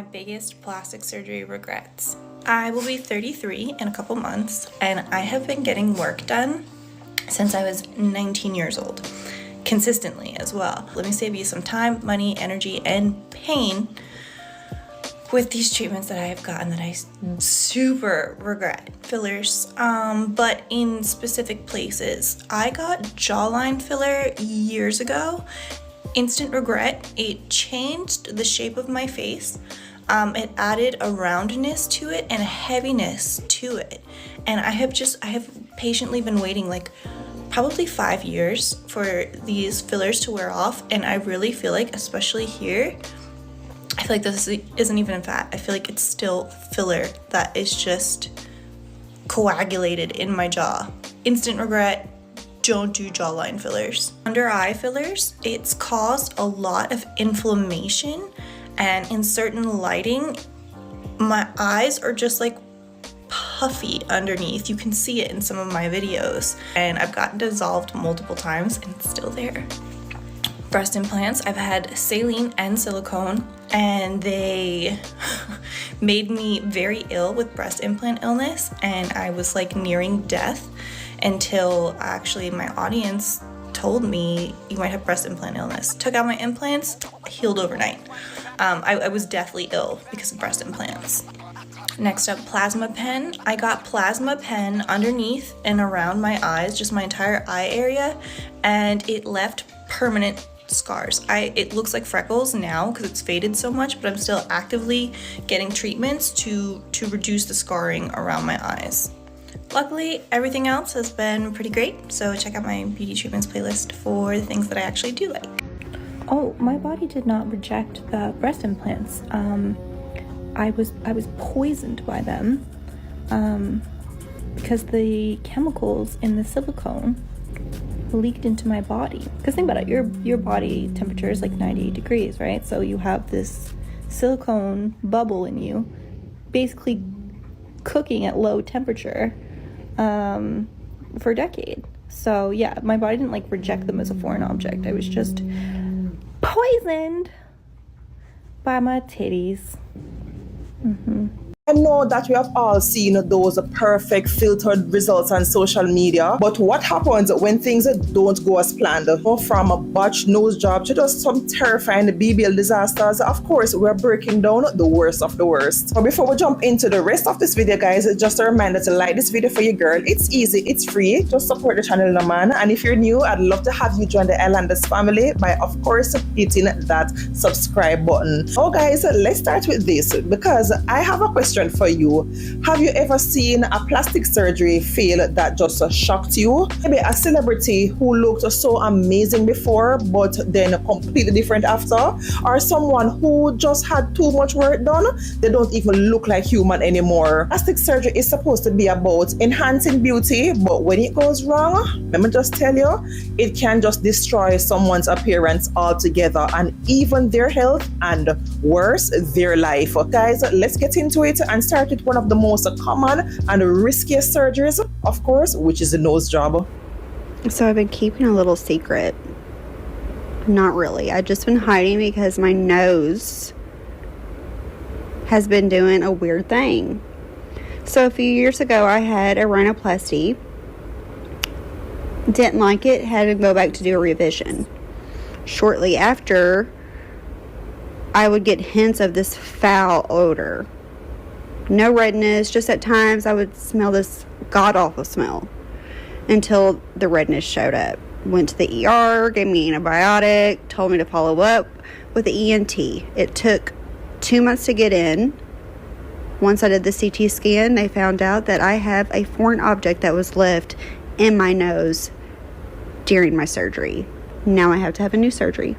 my biggest plastic surgery regrets. I will be 33 in a couple months, and I have been getting work done since I was 19 years old, consistently as well. Let me save you some time, money, energy, and pain with these treatments that I have gotten that I super regret. Fillers, but in specific places. I got jawline filler years ago. Instant regret. It changed the shape of my face. It added a roundness to it and a heaviness to it. And I have patiently been waiting like probably 5 years for these fillers to wear off. And I really feel like, especially here, I feel like this isn't even fat. I feel like it's still filler that is just coagulated in my jaw. Instant regret. Don't do jawline fillers. Under eye fillers, it's caused a lot of inflammation, and in certain lighting, my eyes are just like puffy underneath. You can see it in some of my videos, and I've gotten dissolved multiple times and it's still there. Breast implants, I've had saline and silicone, and they made me very ill with breast implant illness, and I was like nearing death until actually my audience told me you might have breast implant illness. Took out my implants, healed overnight. I was deathly ill because of breast implants. Next up, plasma pen. I got plasma pen underneath and around my eyes, just my entire eye area, and it left permanent scars. It looks like freckles now because it's faded so much, but I'm still actively getting treatments to reduce the scarring around my eyes. Luckily, everything else has been pretty great, so check out my beauty treatments playlist for the things that I actually do like. Oh, my body did not reject the breast implants. I was poisoned by them because the chemicals in the silicone leaked into my body. Because think about it, your body temperature is like 98 degrees, right? So you have this silicone bubble in you, basically cooking at low temperature for a decade. So yeah, my body didn't like reject them as a foreign object. I was just poisoned by my titties. I know that we have all seen those perfect filtered results on social media, but what happens when things don't go as planned? From a botched nose job to just some terrifying BBL disasters, of course, we're breaking down the worst of the worst. But before we jump into the rest of this video, guys, just a reminder to like this video for your girl. It's easy, it's free, just support the channel, no man. And if you're new, I'd love to have you join the Islanders family by, of course, hitting that subscribe button. Oh guys, let's start with this, because I have a question for you. Have you ever seen a plastic surgery fail that just shocked you? Maybe a celebrity who looked so amazing before but then completely different after, or someone who just had too much work done, they don't even look like human anymore. Plastic surgery is supposed to be about enhancing beauty, but when it goes wrong, let me just tell you, it can just destroy someone's appearance altogether, and even their health, and worse, their life. Guys, let's get into it and start with one of the most common and riskiest surgeries, of course, which is the nose job. So I've been keeping a little secret. Not really. I've just been hiding because my nose has been doing a weird thing. So a few years ago, I had a rhinoplasty. Didn't like it. Had to go back to do a revision. Shortly after, I would get hints of this foul odor. No redness, just at times I would smell this god-awful smell until the redness showed up. Went to the ER, gave me an antibiotic, told me to follow up with the ENT. It took 2 months to get in. Once I did the CT scan, they found out that I have a foreign object that was left in my nose during my surgery. Now I have to have a new surgery.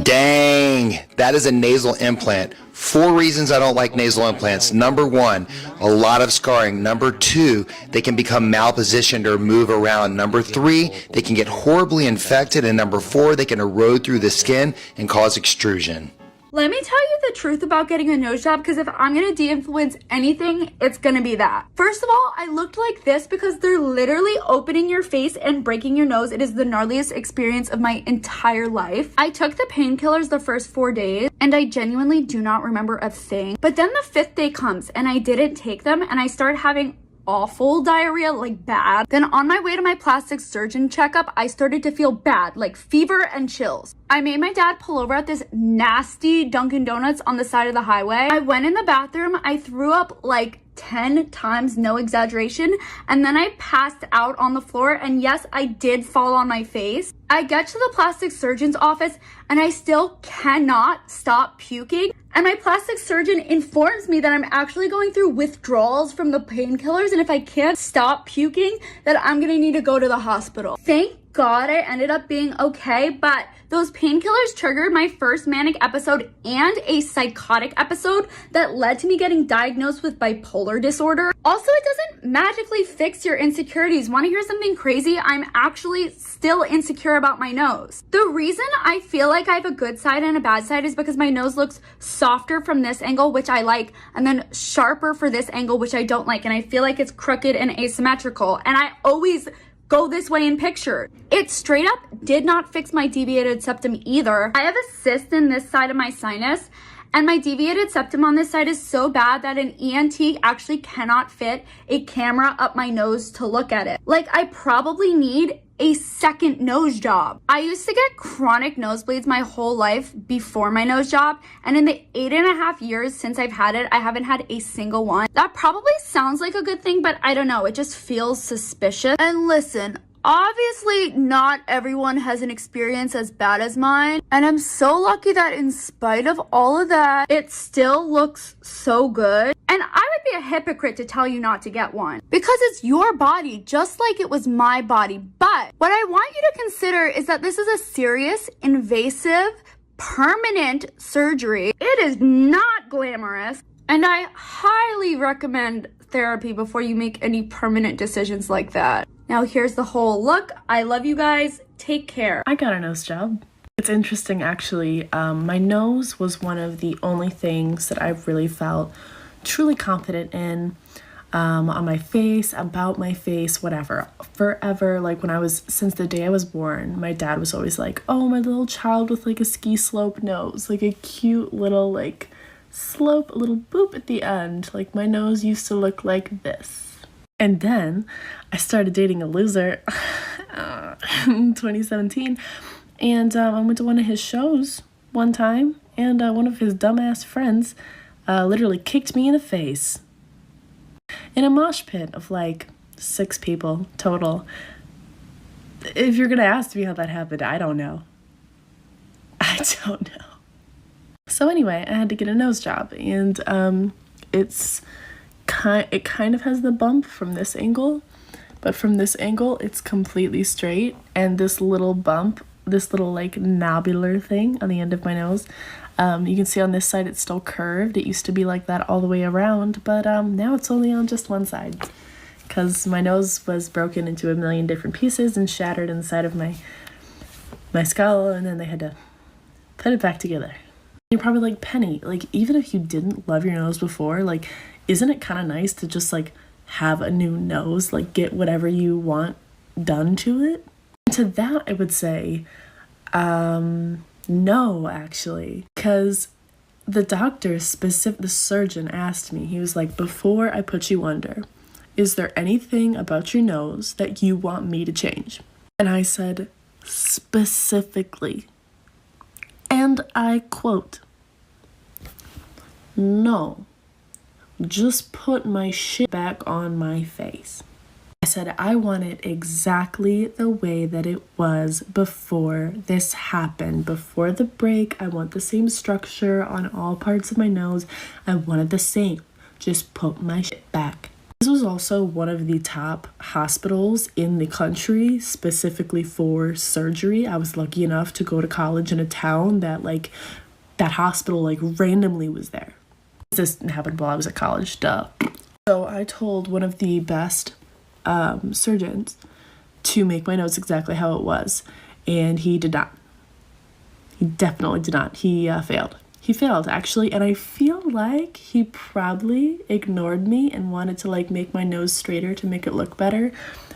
Dang, that is a nasal implant. 4 reasons I don't like nasal implants. Number 1, a lot of scarring. Number 2, they can become malpositioned or move around. Number 3, they can get horribly infected. And number 4, they can erode through the skin and cause extrusion. Let me tell you the truth about getting a nose job, because if I'm gonna de-influence anything, it's gonna be that. First of all, I looked like this because they're literally opening your face and breaking your nose. It is the gnarliest experience of my entire life. I took the painkillers the first 4 days and I genuinely do not remember a thing. But then the 5th day comes and I didn't take them and I started having awful diarrhea, like bad. Then on my way to my plastic surgeon checkup, I started to feel bad, like fever and chills. I made my dad pull over at this nasty Dunkin' Donuts on the side of the highway. I went in the bathroom, I threw up like 10 times, no exaggeration, and then I passed out on the floor, and yes, I did fall on my face. I get to the plastic surgeon's office and I still cannot stop puking, and my plastic surgeon informs me that I'm actually going through withdrawals from the painkillers, and if I can't stop puking, that I'm gonna need to go to the hospital. Thank God I ended up being okay, but those painkillers triggered my first manic episode and a psychotic episode that led to me getting diagnosed with bipolar disorder. Also, it doesn't magically fix your insecurities. Want to hear something crazy? I'm actually still insecure about my nose. The reason I feel like I have a good side and a bad side is because my nose looks softer from this angle, which I like, and then sharper for this angle, which I don't like, and I feel like it's crooked and asymmetrical, and I always go this way in picture. It straight up did not fix my deviated septum either. I have a cyst in this side of my sinus, and my deviated septum on this side is so bad that an ENT actually cannot fit a camera up my nose to look at it. Like, I probably need a second nose job. I used to get chronic nosebleeds my whole life before my nose job, and in the 8.5 years since I've had it, I haven't had a single one. That probably sounds like a good thing, but I don't know, it just feels suspicious. And listen, obviously not everyone has an experience as bad as mine, and I'm so lucky that in spite of all of that, it still looks so good. And I would be a hypocrite to tell you not to get one, because it's your body just like it was my body. But what I want you to consider is that this is a serious, invasive, permanent surgery. It is not glamorous, and I highly recommend therapy before you make any permanent decisions like that. Now here's the whole look. I love you guys. Take care. I got a nose job. It's interesting, actually. My nose was one of the only things that I really felt truly confident in, on my face, about my face, whatever. Forever, like since the day I was born, my dad was always like, oh, my little child with like a ski slope nose, like a cute little like slope, a little boop at the end. Like my nose used to look like this. And then I started dating a loser in 2017, and I went to one of his shows one time, and one of his dumbass friends literally kicked me in the face in a mosh pit of like 6 people total. If you're gonna ask me how that happened, I don't know. I don't know. So anyway, I had to get a nose job, and it kind of has the bump from this angle, but from this angle it's completely straight, and this little bump, this little like nobular thing on the end of my nose, you can see on this side it's still curved. It used to be like that all the way around, but now it's only on just one side because my nose was broken into a million different pieces and shattered inside of my skull, and then they had to put it back together. You're probably like, Penny, like even if you didn't love your nose before, like isn't it kind of nice to just like have a new nose, like get whatever you want done to it? And to that I would say no, actually, because the surgeon asked me, he was like, before I put you under, is there anything about your nose that you want me to change? And I said, specifically, and I quote, no. Just put my shit back on my face. I said I want it exactly the way that it was before this happened. Before the break, I want the same structure on all parts of my nose. I want it the same. Just put my shit back. This was also one of the top hospitals in the country, specifically for surgery. I was lucky enough to go to college in a town that that hospital randomly was there. This happened while I was at college, duh. So I told one of the best surgeons to make my nose exactly how it was, and he did not. He definitely did not. He failed. he failed actually, and I feel like he probably ignored me and wanted to like make my nose straighter to make it look better,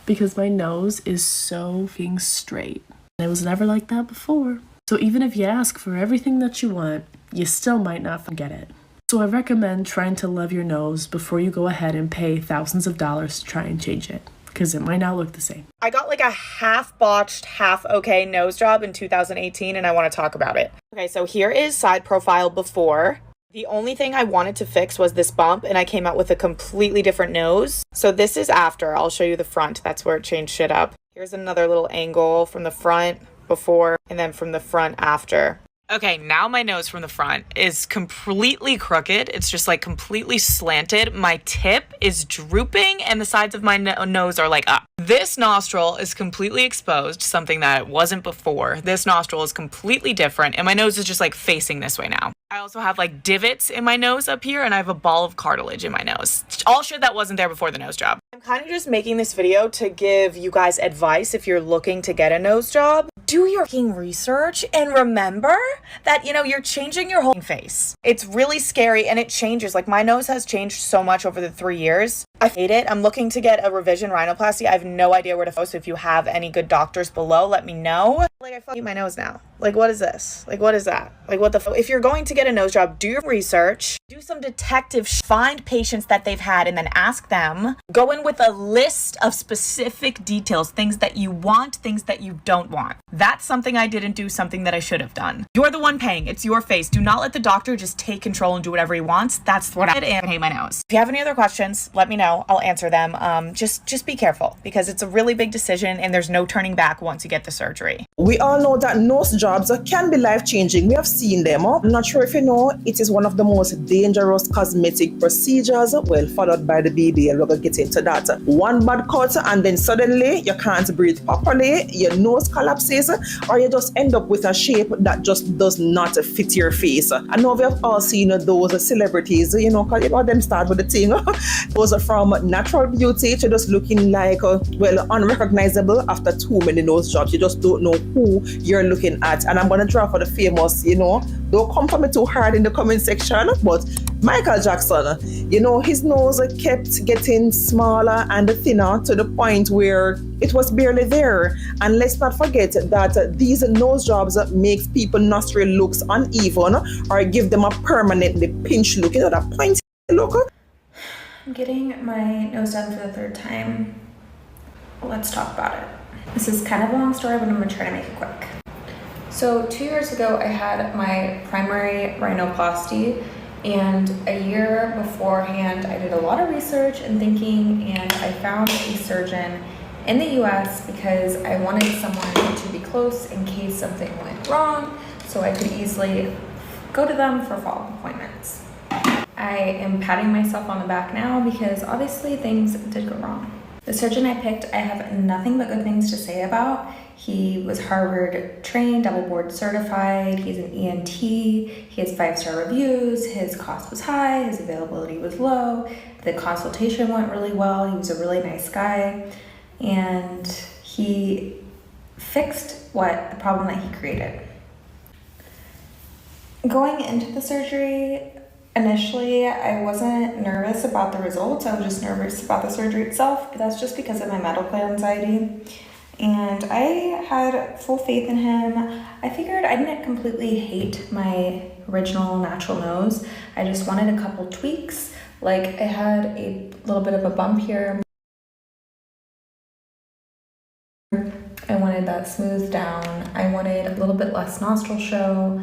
because my nose is so being straight. It was never like that before. So even if you ask for everything that you want, you still might not get it. So I recommend trying to love your nose before you go ahead and pay thousands of dollars to try and change it, because it might not look the same. I got like a half botched, half okay nose job in 2018, and I want to talk about it. Okay, so here is side profile before. The only thing I wanted to fix was this bump, and I came out with a completely different nose. So this is after. I'll show you the front. That's where it changed shit up. Here's another little angle from the front before, and then from the front after. Okay, now my nose from the front is completely crooked. It's just like completely slanted. My tip is drooping and the sides of my nose are like up. This nostril is completely exposed, something that it wasn't before. This nostril is completely different and my nose is just like facing this way now. I also have like divots in my nose up here and I have a ball of cartilage in my nose. All shit that wasn't there before the nose job. I'm kind of just making this video to give you guys advice if you're looking to get a nose job. Do your fucking research and remember that, you know, you're changing your whole face. It's really scary and it changes. Like my nose has changed so much over the 3 years. I hate it. I'm looking to get a revision rhinoplasty. I have no idea where to go. So if you have any good doctors below, let me know. Like I fucking my nose now. Like what is this? Like what is that? Like what the if you're going to get a nose job, do your research, do some detective find patients that they've had and then ask them. Go in with a list of specific details, things that you want, things that you don't want. That's something I didn't do, something that I should have done. You're the one paying. It's your face. Do not let the doctor just take control and do whatever he wants. That's what I did and hate my nose. If you have any other questions, let me know. I'll answer them. Just be careful because it's a really big decision and there's no turning back once you get the surgery. We all know that nose jobs can be life-changing. We have seen them. I'm not sure if you know, it is one of the most dangerous cosmetic procedures, well, followed by the BBL. We're going to get into that. One bad cut and then suddenly you can't breathe properly, your nose collapses, or you just end up with a shape that just does not fit your face. I know we have all seen those celebrities, you know, because you know them start with the thing. Those are from natural beauty to just looking like, well, unrecognizable after too many nose jobs. You just don't know who you're looking at. And I'm going to draw for the famous, you know, don't come for me too hard in the comment section, but Michael Jackson, you know, his nose kept getting smaller and thinner to the point where it was barely there. And let's not forget that these nose jobs makes people nostril looks uneven or give them a permanently pinched look, you know, that pointy look. I'm getting my nose done for the third time. Let's talk about it. This is kind of a long story, but I'm gonna try to make it quick. So 2 years ago, I had my primary rhinoplasty, and a year beforehand, I did a lot of research and thinking, and I found a surgeon in the US because I wanted someone to be close in case something went wrong, so I could easily go to them for follow-up appointments. I am patting myself on the back now because obviously things did go wrong. The surgeon I picked, I have nothing but good things to say about. He was Harvard trained, double board certified, he's an ENT, he has 5-star reviews, his cost was high, his availability was low, the consultation went really well, he was a really nice guy, and he fixed the problem that he created. Going into the surgery, initially, I wasn't nervous about the results. I was just nervous about the surgery itself, but that's just because of my medical anxiety. And I had full faith in him. I figured I didn't completely hate my original natural nose. I just wanted a couple tweaks. Like I had a little bit of a bump here. I wanted that smoothed down. I wanted a little bit less nostril show.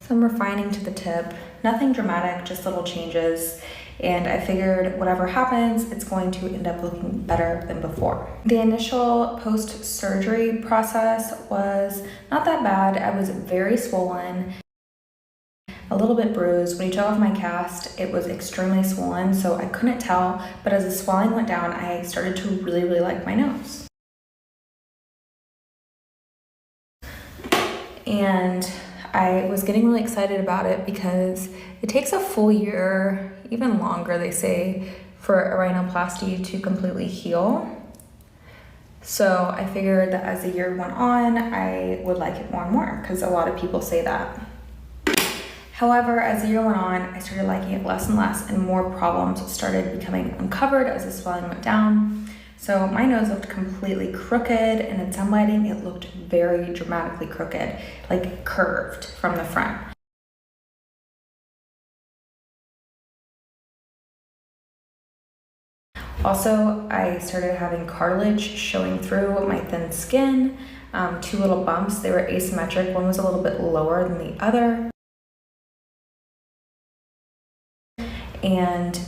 Some refining to the tip, nothing dramatic, just little changes. And I figured whatever happens, it's going to end up looking better than before. The initial post-surgery process was not that bad. I was very swollen, a little bit bruised. When he took off my cast, it was extremely swollen, so I couldn't tell. But as the swelling went down, I started to really, really like my nose. And I was getting really excited about it because it takes a full year, even longer, they say, for a rhinoplasty to completely heal. So I figured that as the year went on, I would like it more and more because a lot of people say that. However, as the year went on, I started liking it less and less, and more problems started becoming uncovered as the swelling went down. So my nose looked completely crooked, and in some lighting, it looked very dramatically crooked, like curved from the front. Also, I started having cartilage showing through my thin skin, 2 little bumps. They were asymmetric. One was a little bit lower than the other. And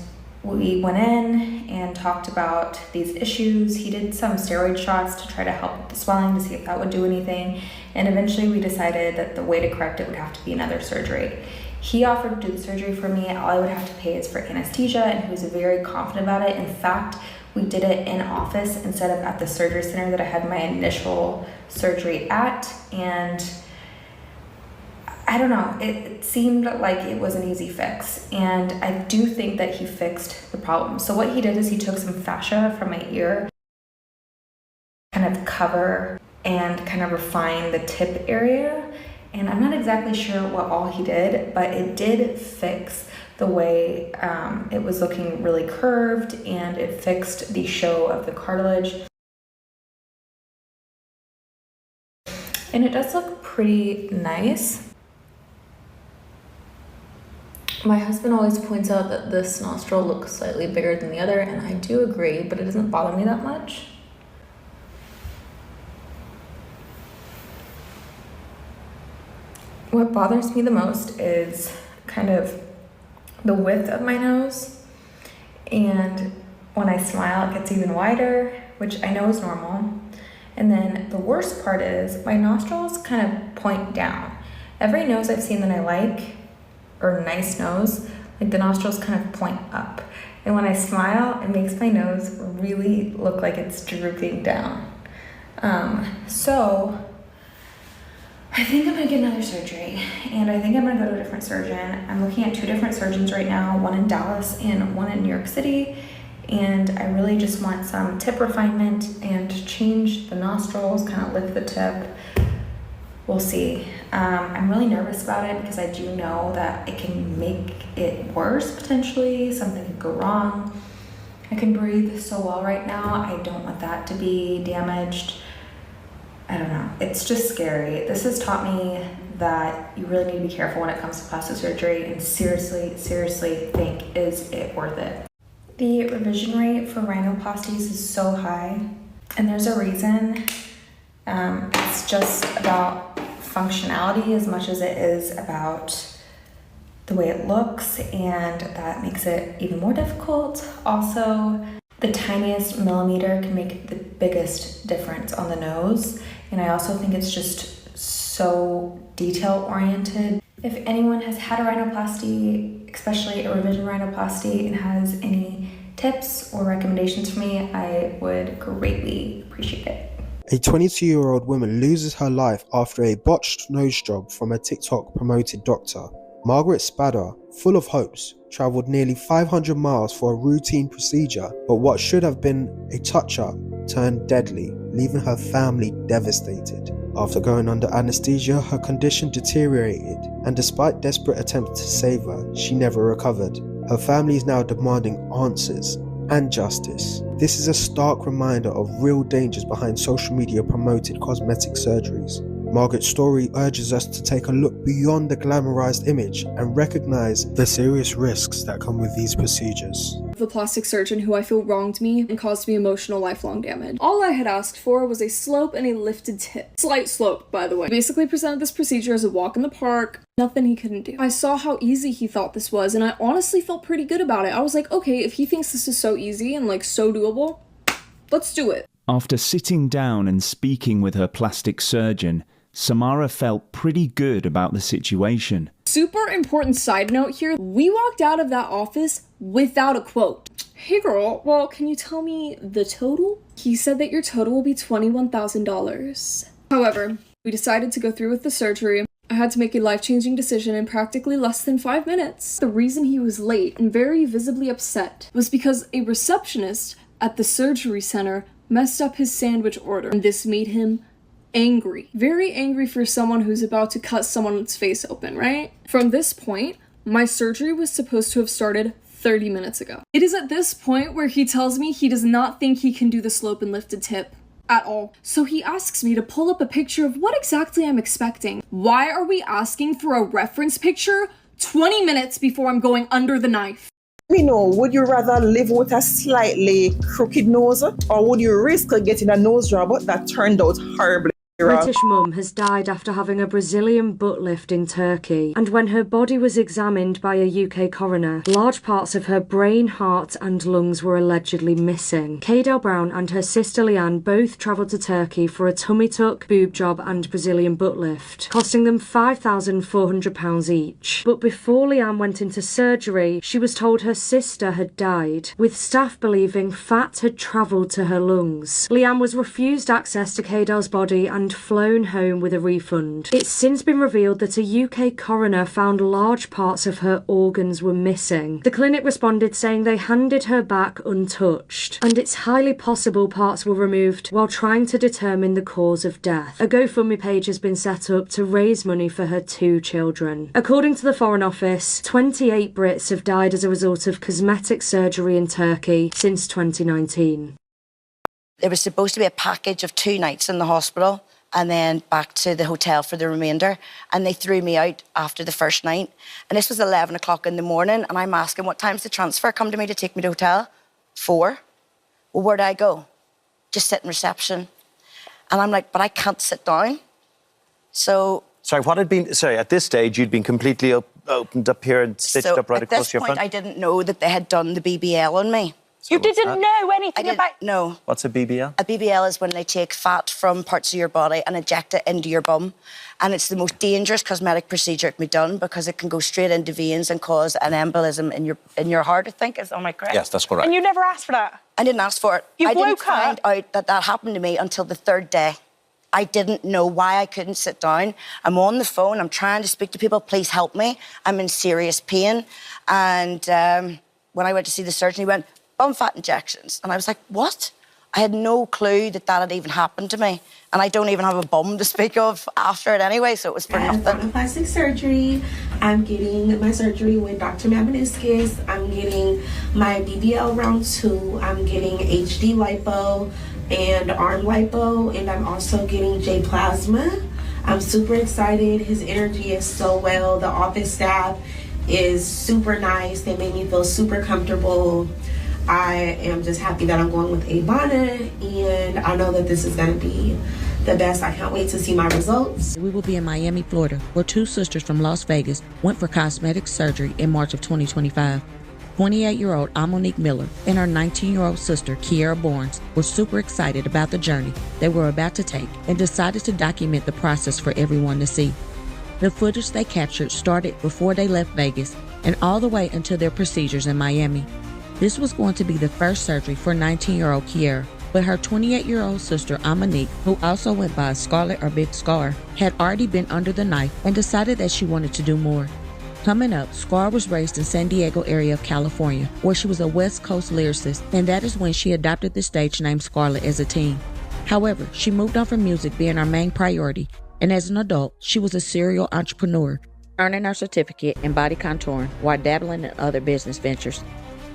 we went in and talked about these issues. He did some steroid shots to try to help with the swelling to see if that would do anything. And eventually we decided that the way to correct it would have to be another surgery. He offered to do the surgery for me. All I would have to pay is for anesthesia, and he was very confident about it. In fact, we did it in office instead of at the surgery center that I had my initial surgery at. And I don't know, it seemed like it was an easy fix, and I do think that he fixed the problem. So what he did is he took some fascia from my ear, kind of cover and kind of refine the tip area. And I'm not exactly sure what all he did, but it did fix the way it was looking really curved, and it fixed the show of the cartilage. And it does look pretty nice. My husband always points out that this nostril looks slightly bigger than the other, and I do agree, but it doesn't bother me that much. What bothers me the most is kind of the width of my nose, and when I smile it gets even wider, which I know is normal. And then the worst part is my nostrils kind of point down. Every nose I've seen that I like, or nice nose, like the nostrils kind of point up. And when I smile, it makes my nose really look like it's drooping down. So I think I'm gonna get another surgery, and I think I'm gonna go to a different surgeon. I'm looking at 2 different surgeons right now, one in Dallas and one in New York City. And I really just want some tip refinement and change the nostrils, kind of lift the tip. We'll see. I'm really nervous about it because I do know that it can make it worse potentially. Something could go wrong. I can breathe so well right now. I don't want that to be damaged. I don't know. It's just scary. This has taught me that you really need to be careful when it comes to plastic surgery, and seriously think, is it worth it? The revision rate for rhinoplasties is so high, and there's a reason. It's just about functionality as much as it is about the way it looks, and that makes it even more difficult. Also, the tiniest millimeter can make the biggest difference on the nose, and I also think it's just so detail oriented. If anyone has had a rhinoplasty, especially a revision rhinoplasty, and has any tips or recommendations for me, I would greatly appreciate it. A 22-year-old woman loses her life after a botched nose job from a TikTok promoted doctor. Margaret Spader, full of hopes, travelled nearly 500 miles for a routine procedure, but what should have been a touch-up turned deadly, leaving her family devastated. After going under anesthesia, her condition deteriorated, and despite desperate attempts to save her, she never recovered. Her family is now demanding answers and justice. This is a stark reminder of real dangers behind social media promoted cosmetic surgeries. Margaret's story urges us to take a look beyond the glamorized image and recognize the serious risks that come with these procedures. The plastic surgeon who I feel wronged me and caused me emotional lifelong damage. All I had asked for was a slope and a lifted tip. Slight slope, by the way. He basically presented this procedure as a walk in the park. Nothing he couldn't do. I saw how easy he thought this was, and I honestly felt pretty good about it. I was like, okay, if he thinks this is so easy and like so doable, let's do it. After sitting down and speaking with her plastic surgeon, Samara felt pretty good about the situation. Super important side note here, we walked out of that office without a quote. Hey girl, well, can you tell me the total? He said that your total will be $21,000. However, we decided to go through with the surgery. I had to make a life-changing decision in practically less than 5 minutes. The reason he was late and very visibly upset was because a receptionist at the surgery center messed up his sandwich order, and this made him angry. Very angry for someone who's about to cut someone's face open, right? From this point, my surgery was supposed to have started 30 minutes ago. It is at this point where he tells me he does not think he can do the slope and lifted tip at all. So he asks me to pull up a picture of what exactly I'm expecting. Why are we asking for a reference picture 20 minutes before I'm going under the knife? Me know, would you rather live with a slightly crooked nose, or would you risk getting a nose job that turned out horribly? British mum has died after having a Brazilian butt lift in Turkey, and when her body was examined by a UK coroner, large parts of her brain, heart and lungs were allegedly missing. Cadell Brown and her sister Leanne both travelled to Turkey for a tummy tuck, boob job and Brazilian butt lift, costing them £5,400 each. But before Leanne went into surgery, she was told her sister had died, with staff believing fat had travelled to her lungs. Leanne was refused access to Cadell's body and flown home with a refund. It's since been revealed that a UK coroner found large parts of her organs were missing. The clinic responded saying they handed her back untouched, and it's highly possible parts were removed while trying to determine the cause of death. A GoFundMe page has been set up to raise money for her 2 children. According to the Foreign Office, 28 Brits have died as a result of cosmetic surgery in Turkey since 2019. There was supposed to be a package of 2 nights in the hospital and then back to the hotel for the remainder. And they threw me out after the first night. And this was 11 o'clock in the morning. And I'm asking, what time's the transfer come to me to take me to the hotel? 4. Well, where do I go? Just sit in reception. And I'm like, but I can't sit down. So... Sorry, what had been... Sorry, at this stage, you'd been completely opened up here and stitched up right across your front? At this point, I didn't know that they had done the BBL on me. You didn't know anything about... No. What's a BBL? A BBL is when they take fat from parts of your body and inject it into your bum. And it's the most dangerous cosmetic procedure it can be done because it can go straight into veins and cause an embolism in your heart, I think. Am I correct? Yes, that's correct. And you never asked for that? I didn't ask for it. I didn't find out that that happened to me until the 3rd day. I didn't know why I couldn't sit down. I'm on the phone. I'm trying to speak to people. Please help me. I'm in serious pain. And when I went to see the surgeon, he went, bum fat injections. And I was like, what? I had no clue that that had even happened to me. And I don't even have a bum to speak of after it anyway, so it was for nothing. Plastic surgery. I'm getting my surgery with Dr. Mabiniskis. I'm getting my BBL round 2. I'm getting HD lipo and arm lipo. And I'm also getting J plasma. I'm super excited. His energy is so well. The office staff is super nice. They made me feel super comfortable. I am just happy that I'm going with Ivana, and I know that this is going to be the best. I can't wait to see my results. We will be in Miami, Florida, where 2 sisters from Las Vegas went for cosmetic surgery in March of 2025. 28-year-old Amonique Miller and her 19-year-old sister, Kiera Barnes, were super excited about the journey they were about to take and decided to document the process for everyone to see. The footage they captured started before they left Vegas and all the way until their procedures in Miami. This was going to be the first surgery for 19-year-old Kiera, but her 28-year-old sister Amonique, who also went by Scarlett or Big Scar, had already been under the knife and decided that she wanted to do more. Coming up, Scar was raised in San Diego area of California, where she was a West Coast lyricist, and that is when she adopted the stage name Scarlett as a teen. However, she moved on from music being her main priority, and as an adult, she was a serial entrepreneur, earning her certificate in body contouring while dabbling in other business ventures.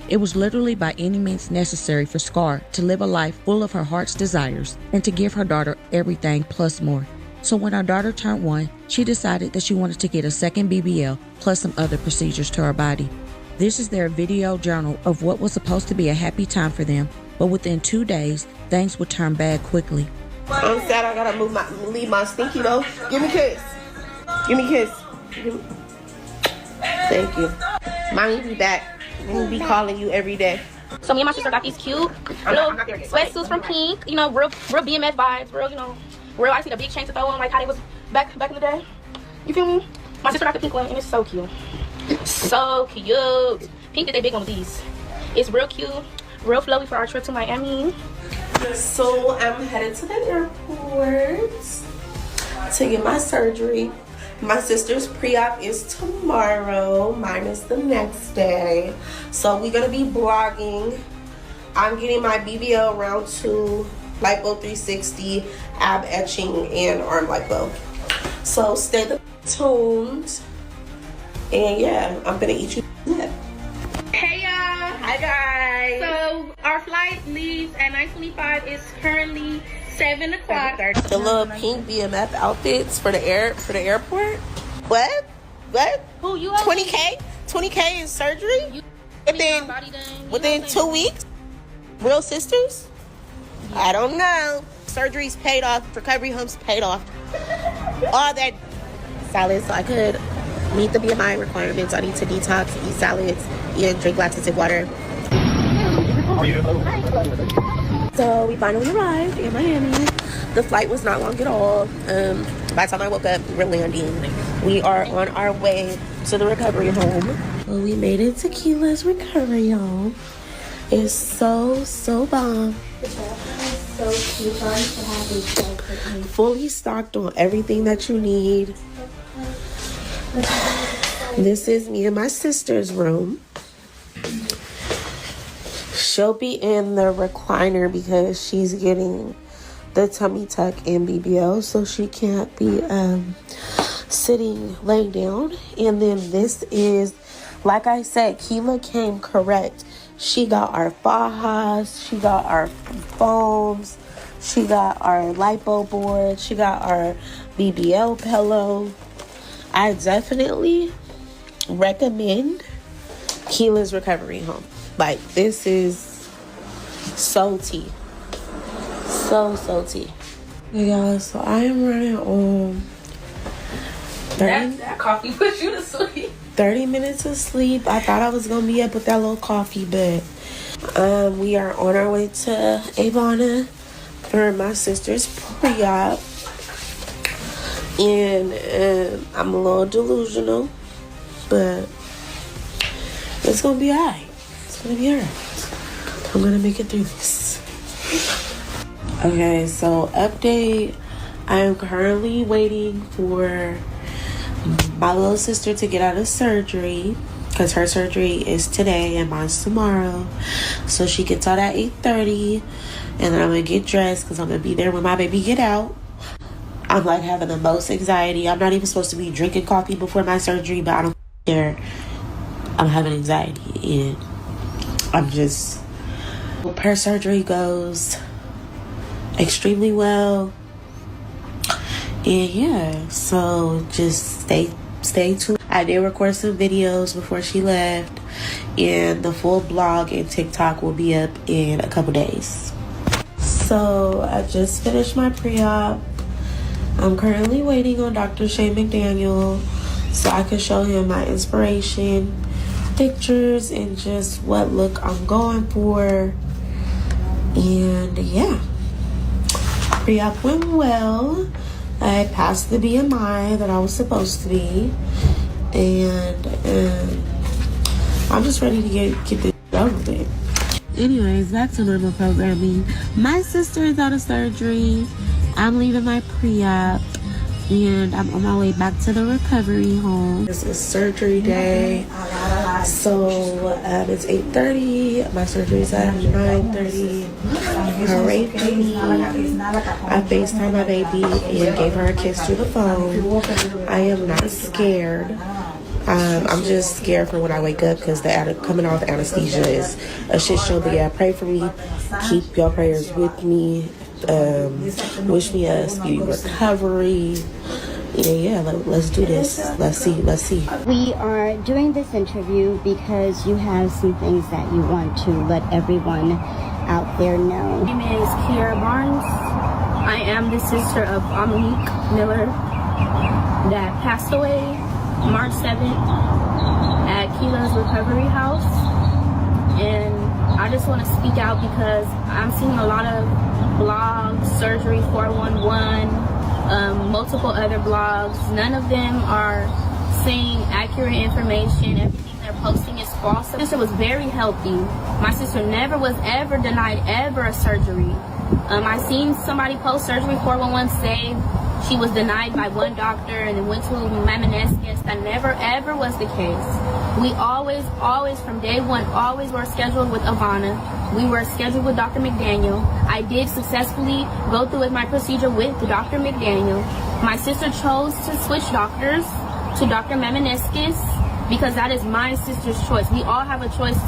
It was literally by any means necessary for Scar to live a life full of her heart's desires and to give her daughter everything plus more. So when her daughter turned 1, she decided that she wanted to get a second BBL plus some other procedures to her body. This is their video journal of what was supposed to be a happy time for them, but within 2 days, things would turn bad quickly. I'm sad I gotta leave my stinky though. Give me a kiss. Give me a kiss. Thank you. Mommy be back. We'll be calling you every day. So me and my sister got these cute little sweatsuits from Pink, you know, real BMF vibes, real I see the big chain to throw on like how they was back in the day. You feel me? My sister got the pink one and it's so cute. So cute. Pink did they big one with these. It's real cute, real flowy for our trip to Miami. So I'm headed to the airport to get my surgery. My sister's pre-op is tomorrow. Mine is the next day. So we're gonna be vlogging. I'm getting my BBL round 2 lipo 360, ab etching, and arm lipo. So stay tuned. And yeah, I'm gonna eat you up. Hey y'all. Hi guys. So our flight leaves at 9:25. It's currently 7 o'clock. The little pink BMF outfits for the airport. What? Who you? 20K? 20K in surgery? Within 2 weeks? Real sisters? I don't know. Surgery's paid off. Recovery home's paid off. All that salads, so I could meet the BMI requirements. I need to detox, eat salads, and drink lots of water. So we finally arrived in Miami. The flight was not long at all. By the time I woke up, we were landing. We are on our way to the recovery home. Well, we made it to Keela's recovery home. It's so bomb. So cute. Fully stocked on everything that you need. This is me and my sister's room. She'll be in the recliner because she's getting the tummy tuck and BBL, so she can't be laying down. And then this is, like I said, Keela came correct. She got our fajas, she got our foams, she got our lipo board, she got our BBL pillow. I definitely recommend Keela's recovery home. Like, this is so tea. So tea. Hey guys, so I am running on 30, That coffee puts you to sleep. 30 minutes of sleep. I thought I was gonna be up with that little coffee, but we are on our way to Avana for my sister's pre-op. And I'm a little delusional, but it's gonna be alright. It's gonna be alright. I'm gonna make it through this. Okay, so update. I am currently waiting for my little sister to get out of surgery because her surgery is today and mine's tomorrow. So she gets out at 8:30, and then I'm gonna get dressed because I'm gonna be there when my baby get out. I'm like having the most anxiety. I'm not even supposed to be drinking coffee before my surgery, but I don't care. I'm having anxiety, and I'm just, her surgery goes extremely well. And yeah, so just stay tuned. I did record some videos before she left, and the full blog and TikTok will be up in a couple days. So I just finished my pre-op. I'm currently waiting on Dr. Shane McDaniel so I can show him my inspiration pictures and just what look I'm going for. And yeah, pre-op went well. I passed the BMI that I was supposed to be, and I'm just ready to get this over with. Anyways, back to normal programming. My sister is out of surgery. I'm leaving my pre-op, and I'm on my way back to the recovery home. This is surgery day, so it's 8:30. My surgery's at 9:30. Hooray for me. I FaceTimed my baby and gave her a kiss through the phone. I am not scared. I'm just scared for when I wake up because coming off anesthesia is a shit show. But yeah, pray for me. Keep your prayers with me. Wish me a speedy recovery. Yeah, let's do this. Let's see. We are doing this interview because you have some things that you want to let everyone out there know. My name is Kiara Barnes. I am the sister of Monique Miller that passed away March 7th at Keela's recovery house. And I just want to speak out because I'm seeing a lot of blogs, Surgery 411, multiple other blogs. None of them are saying accurate information. Everything they're posting is false. My sister was very healthy. My sister never was ever denied ever a surgery. I seen somebody post Surgery 411 say she was denied by one doctor and then went to meniscus. That never ever was the case. We always from day one, always were scheduled with Ivana. We were scheduled with Dr. McDaniel. I did successfully go through with my procedure with Dr. McDaniel. My sister chose to switch doctors to Dr. Meniscus because that is my sister's choice. We all have a choice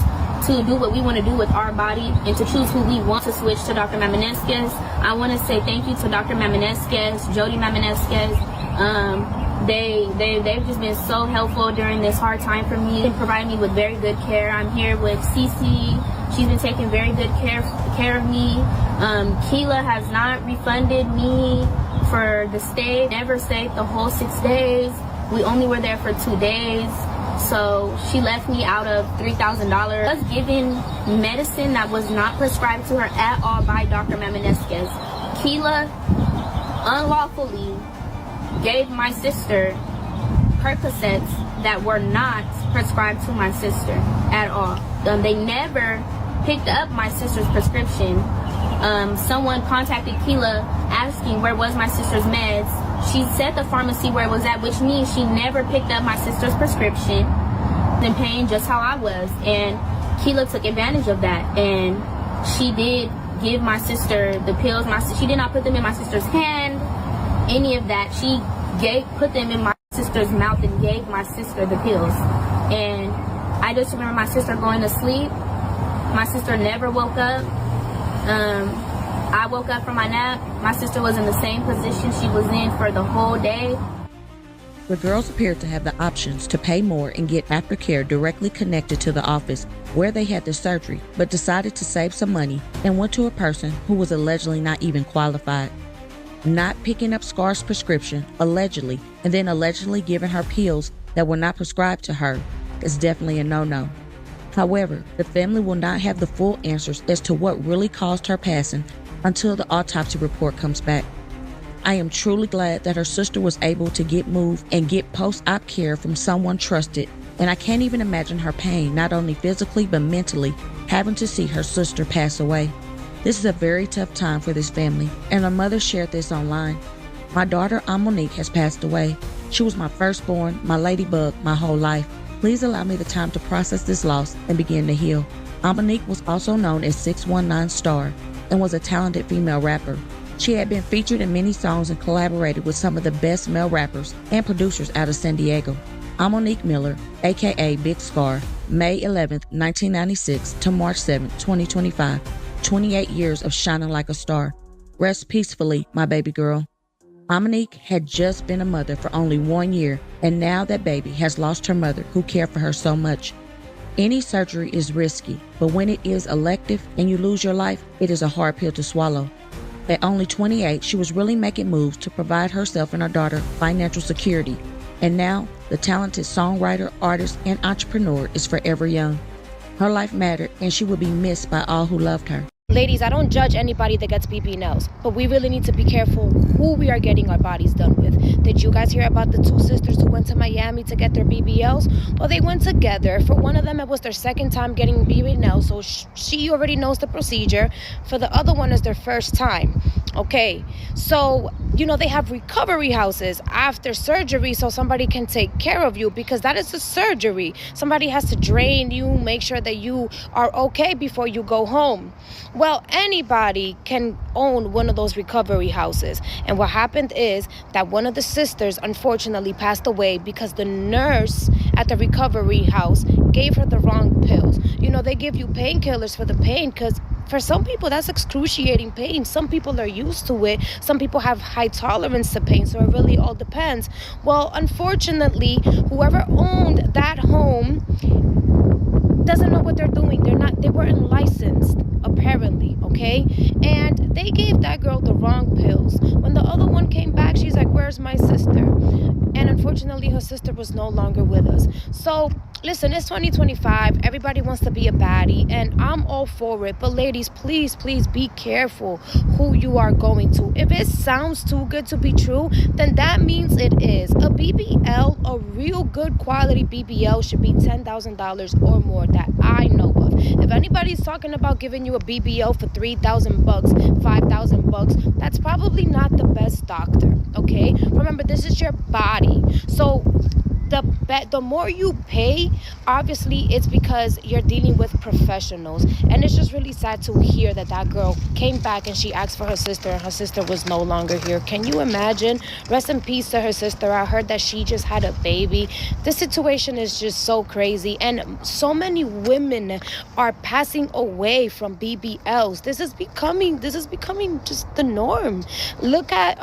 to do what we want to do with our body and to choose who we want to switch to Dr. Meniscus. I want to say thank you to Dr. Meniscus, Jody Meniscus. They've just been so helpful during this hard time for me and providing me with very good care. I'm here with Cece. She's been taking very good care of me. Keela has not refunded me for the stay. Never stayed the whole 6 days. We only were there for 2 days. So she left me out of $3,000. I was given medicine that was not prescribed to her at all by Dr. Meniscus. Keela unlawfully gave my sister Percocets that were not prescribed to my sister at all. They never picked up my sister's prescription. Someone contacted Keela asking where was my sister's meds. She said the pharmacy where it was at, which means she never picked up my sister's prescription, then paying just how I was. And Keela took advantage of that. And she did give my sister the pills. She did not put them in my sister's hand, any of that. She put them in my sister's mouth and gave my sister the pills. And I just remember my sister going to sleep. My sister never woke up. I woke up from my nap. My sister was in the same position she was in for the whole day. The girls appeared to have the options to pay more and get aftercare directly connected to the office where they had the surgery, but decided to save some money and went to a person who was allegedly not even qualified. Not picking up Scar's prescription, allegedly, and then allegedly giving her pills that were not prescribed to her is definitely a no-no. However, the family will not have the full answers as to what really caused her passing until the autopsy report comes back. I am truly glad that her sister was able to get moved and get post-op care from someone trusted, and I can't even imagine her pain, not only physically but mentally, having to see her sister pass away. This is a very tough time for this family, and her mother shared this online. My daughter, Monique, has passed away. She was my firstborn, my ladybug, my whole life. Please allow me the time to process this loss and begin to heal. Monique was also known as 619 Star and was a talented female rapper. She had been featured in many songs and collaborated with some of the best male rappers and producers out of San Diego. Monique Miller, aka Big Scar, May 11th, 1996 to March 7th, 2025. 28 years of shining like a star. Rest peacefully, my baby girl. Monique had just been a mother for only 1 year, and now that baby has lost her mother who cared for her so much. Any surgery is risky, but when it is elective and you lose your life, it is a hard pill to swallow. At only 28, she was really making moves to provide herself and her daughter financial security. And now, the talented songwriter, artist, and entrepreneur is forever young. Her life mattered, and she will be missed by all who loved her. Ladies, I don't judge anybody that gets BBLs, but we really need to be careful who we are getting our bodies done with. Did you guys hear about the two sisters who went to Miami to get their BBLs? Well, they went together. For one of them, it was their second time getting BBLs, so she already knows the procedure. For the other one, is their first time. Okay, so, they have recovery houses after surgery so somebody can take care of you, because that is a surgery. Somebody has to drain you, make sure that you are okay before you go home. Well, anybody can own one of those recovery houses. And what happened is that one of the sisters unfortunately passed away because the nurse at the recovery house gave her the wrong pills. They give you painkillers for the pain because for some people that's excruciating pain. Some people are used to it. Some people have high tolerance to pain, so it really all depends. Well, unfortunately, whoever owned that home doesn't know what they're doing. They weren't licensed, apparently, okay? And they gave that girl the wrong pills. When the other one came back, she's like, where's my sister? And unfortunately, her sister was no longer with us. So, listen, it's 2025. Everybody wants to be a baddie, and I'm all for it. But ladies, please, please be careful who you are going to. If it sounds too good to be true, then that means it is. A BBL, a real good quality BBL, should be $10,000 or more that I know of. yourself. If anybody's talking about giving you a BBL for $3,000, $5,000, that's probably not the best doctor, okay? Remember, this is your body. So the more you pay, obviously it's because you're dealing with professionals. And it's just really sad to hear that that girl came back and she asked for her sister and her sister was no longer here. Can you imagine? Rest in peace to her sister. I heard that she just had a baby. This situation is just so crazy, and so many women are passing away from BBLs. This is becoming just the norm. Look at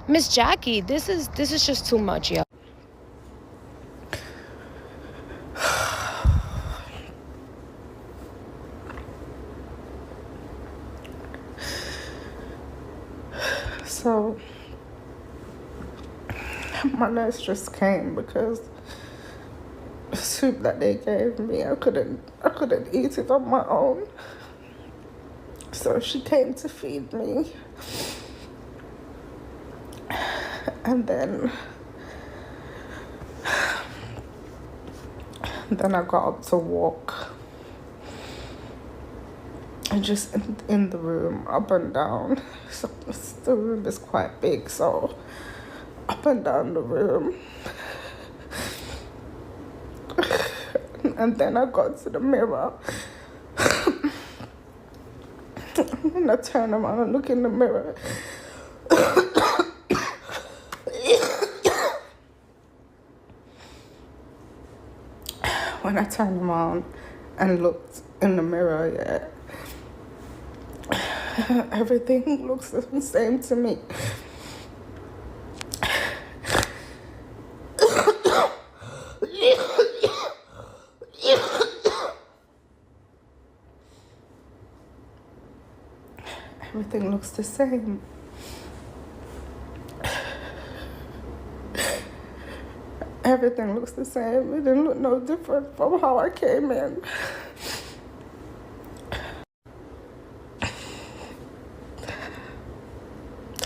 Miss Jackie. This is just too much, yo. So my nurse just came because the soup that they gave me, I couldn't eat it on my own. So she came to feed me. And then I got up to walk. And just in the room, up and down. So the room is quite big, so up and down the room. And then I got to the mirror. And I turn around and look in the mirror. When I turned around and looked in the mirror, yeah, everything looks the same to me. Everything looks the same. Everything looks the same. It didn't look no different from how I came in.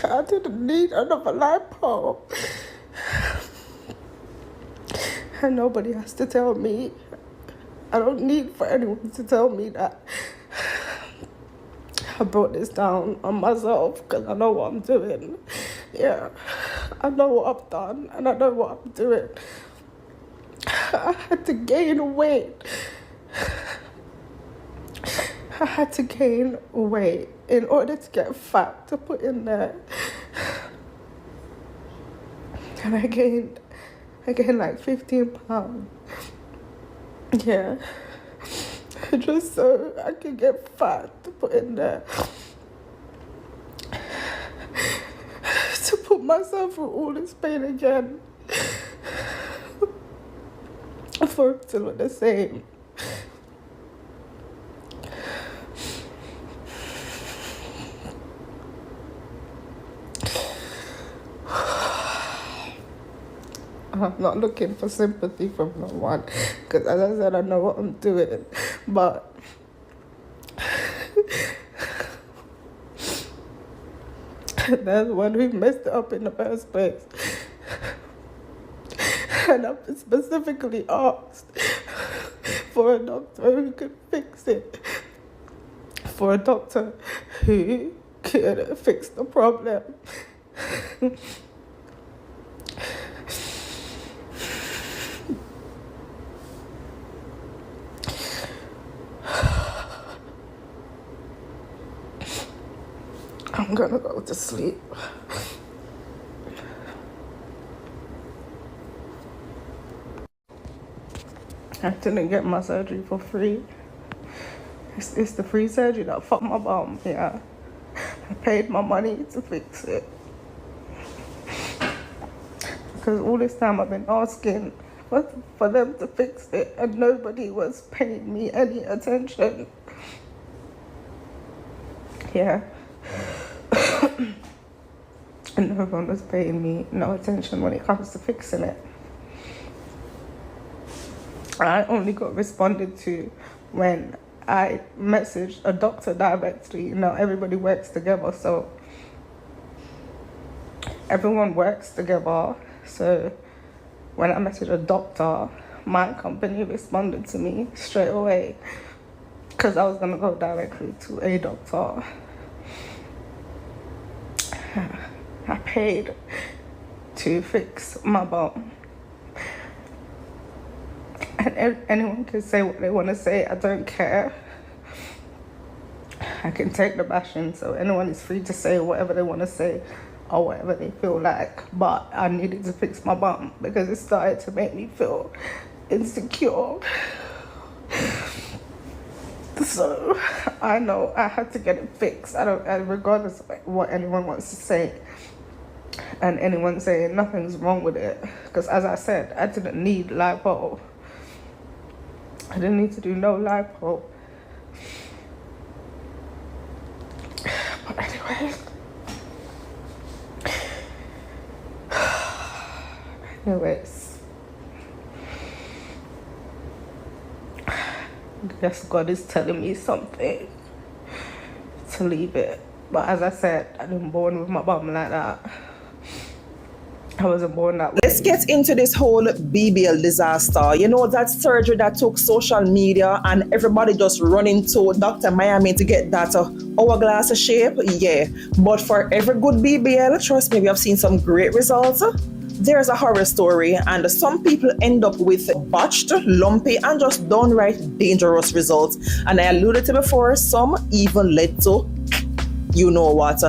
I didn't need another lipo. And nobody has to tell me. I don't need for anyone to tell me that. I brought this down on myself because I know what I'm doing. Yeah, I know what I've done and I know what I'm doing. I had to gain weight. I had to gain weight in order to get fat to put in there. And I gained like 15 pounds. Yeah. Just so I could get fat to put in there. To put myself through all this pain again. For it to look the same. I'm not looking for sympathy from no one, because as I said, I know what I'm doing, but that's one who messed it up in the first place. And I specifically asked for a doctor who could fix it, for a doctor who could fix the problem. I'm gonna go to sleep. I didn't get my surgery for free. It's the free surgery that fucked my bum, yeah. I paid my money to fix it. Because all this time I've been asking for them to fix it and nobody was paying me any attention. Yeah. And no one was paying me no attention when it comes to fixing it. I only got responded to when I messaged a doctor directly. You know, everybody works together, so everyone works together. So when I messaged a doctor, my company responded to me straight away. because I was going to go directly to a doctor. I paid to fix my bum. And anyone can say what they want to say. I don't care. I can take the bashing, so anyone is free to say whatever they want to say or whatever they feel like. But I needed to fix my bum because it started to make me feel insecure. So I know I had to get it fixed. Regardless of what anyone wants to say, and anyone saying nothing's wrong with it, because as I said, I didn't need lipo. I didn't need to do no lipo. But anyways, I guess God is telling me something to leave it. But as I said, I didn't born with my bum like that. I wasn't born that way. Let's get into this whole BBL disaster. You know, that surgery that took social media and everybody just running to Dr. Miami to get that hourglass shape. Yeah, but for every good BBL, trust me, we have seen some great results. There's a horror story, and some people end up with botched, lumpy, and just downright dangerous results. And I alluded to before, some even led to you know what.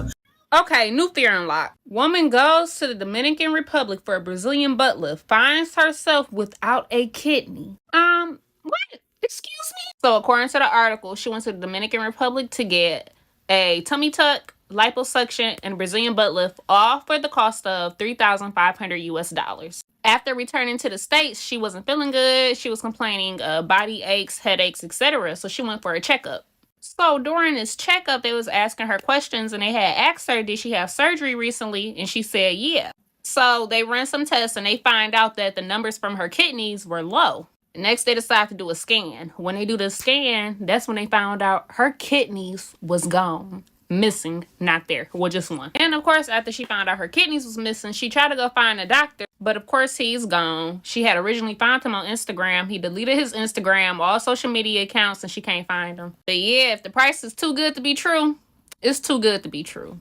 Okay, new theory unlocked. Woman goes to the Dominican Republic for a Brazilian butt lift, finds herself without a kidney. What? Excuse me? So according to the article, she went to the Dominican Republic to get a tummy tuck, liposuction, and Brazilian butt lift, all for the cost of $3,500 US. After returning to the States, she wasn't feeling good. She was complaining body aches, headaches, etc. So she went for a checkup. So during this checkup, they was asking her questions, and they had asked her, did she have surgery recently? And she said, yeah. So they ran some tests, and they find out that the numbers from her kidneys were low. Next, they decide to do a scan. When they do the scan, that's when they found out her kidneys was gone. Missing, not there. Well, just one. And of course, after she found out her kidneys was missing, she tried to go find a doctor, but of course he's gone. She had originally found him on Instagram. He deleted his Instagram, all social media accounts, and she can't find him. But yeah, if the price is too good to be true, it's too good to be true.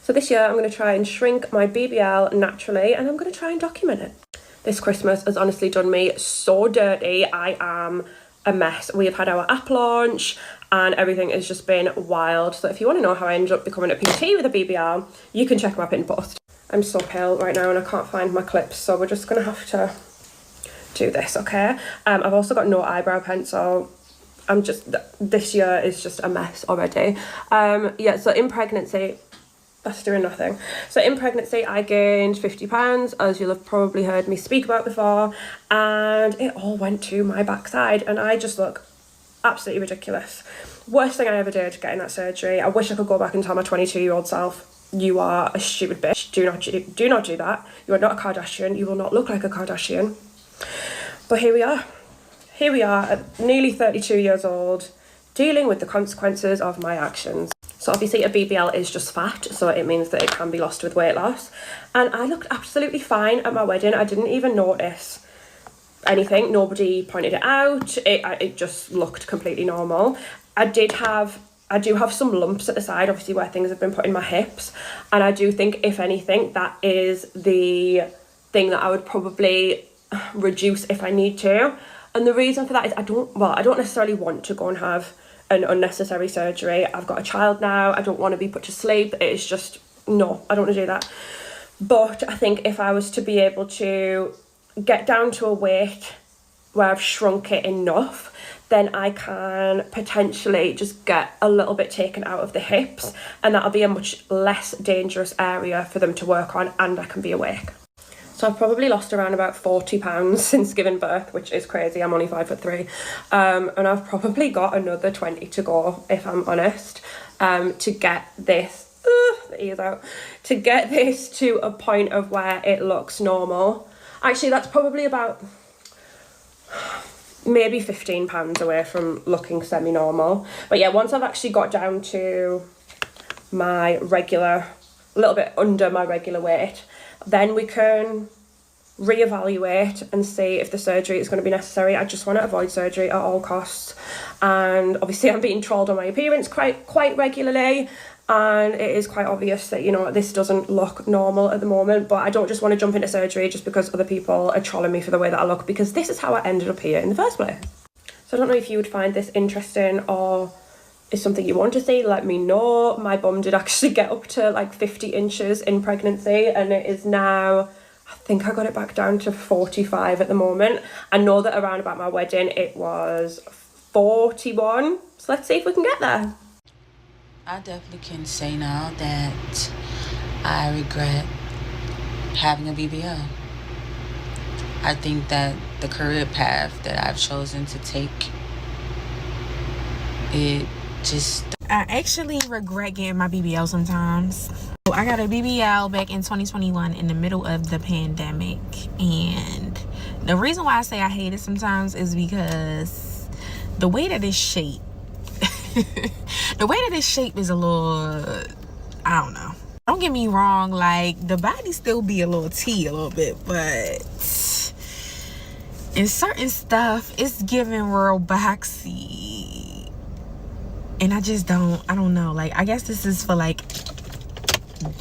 So this year I'm going to try and shrink my BBL naturally, and I'm going to try and document it. This Christmas has honestly done me so dirty. I am a mess. We have had our app launch and everything has just been wild. So if you want to know how I ended up becoming a PT with a BBL, you can check my pin post. I'm so pale right now and I can't find my clips, so we're just going to have to do this, okay? I've also got no eyebrow pencil. This year is just a mess already. Yeah, so in pregnancy, that's doing nothing. So in pregnancy, I gained 50 pounds, as you'll have probably heard me speak about before, and it all went to my backside, and I just look absolutely ridiculous. Worst thing I ever did, getting that surgery. I wish I could go back and tell my 22-year-old self, you are a stupid bitch. Do not do that. You are not a Kardashian. You will not look like a Kardashian. But here we are. Here we are at nearly 32 years old, dealing with the consequences of my actions. So obviously a BBL is just fat, so it means that it can be lost with weight loss. And I looked absolutely fine at my wedding. I didn't even notice anything. Nobody pointed it out. It just looked completely normal. I do have some lumps at the side, obviously, where things have been put in my hips. And I do think, if anything, that is the thing that I would probably reduce if I need to. And the reason for that is I don't necessarily want to go and have an unnecessary surgery. I've got a child now. I don't want to be put to sleep. It's just, no, I don't want to do that. But I think if I was to be able to get down to a weight where I've shrunk it enough, then I can potentially just get a little bit taken out of the hips, and that'll be a much less dangerous area for them to work on, and I can be awake. So I've probably lost around about 40 pounds since giving birth, which is crazy. I'm only 5'3", and I've probably got another 20 to go, if I'm honest, to get this, the ears out, to get this to a point of where it looks normal. Actually, that's probably about maybe 15 pounds away from looking semi-normal. But yeah, once I've actually got down to my regular, a little bit under my regular weight, then we can reevaluate and see if the surgery is going to be necessary. I just want to avoid surgery at all costs, and obviously I'm being trolled on my appearance quite regularly, and it is quite obvious that, you know, this doesn't look normal at the moment, but I don't just want to jump into surgery just because other people are trolling me for the way that I look, because this is how I ended up here in the first place. So I don't know if you would find this interesting or is something you want to see. Let me know. My bum did actually get up to like 50 inches in pregnancy, and it is now, I think I got it back down to 45 at the moment. I know that around about my wedding it was 41, so let's see if we can get there. I definitely can say now that I regret having a BBL. I think that the career path that I've chosen to take, it just... I actually regret getting my BBL sometimes. I got a BBL back in 2021 in the middle of the pandemic, and the reason why I say I hate it sometimes is because the way that it's shaped, the way that it's shaped is a little, I don't know. Don't get me wrong, like the body still be a little T a little bit, but in certain stuff it's giving real boxy, and I don't know, like I guess this is for like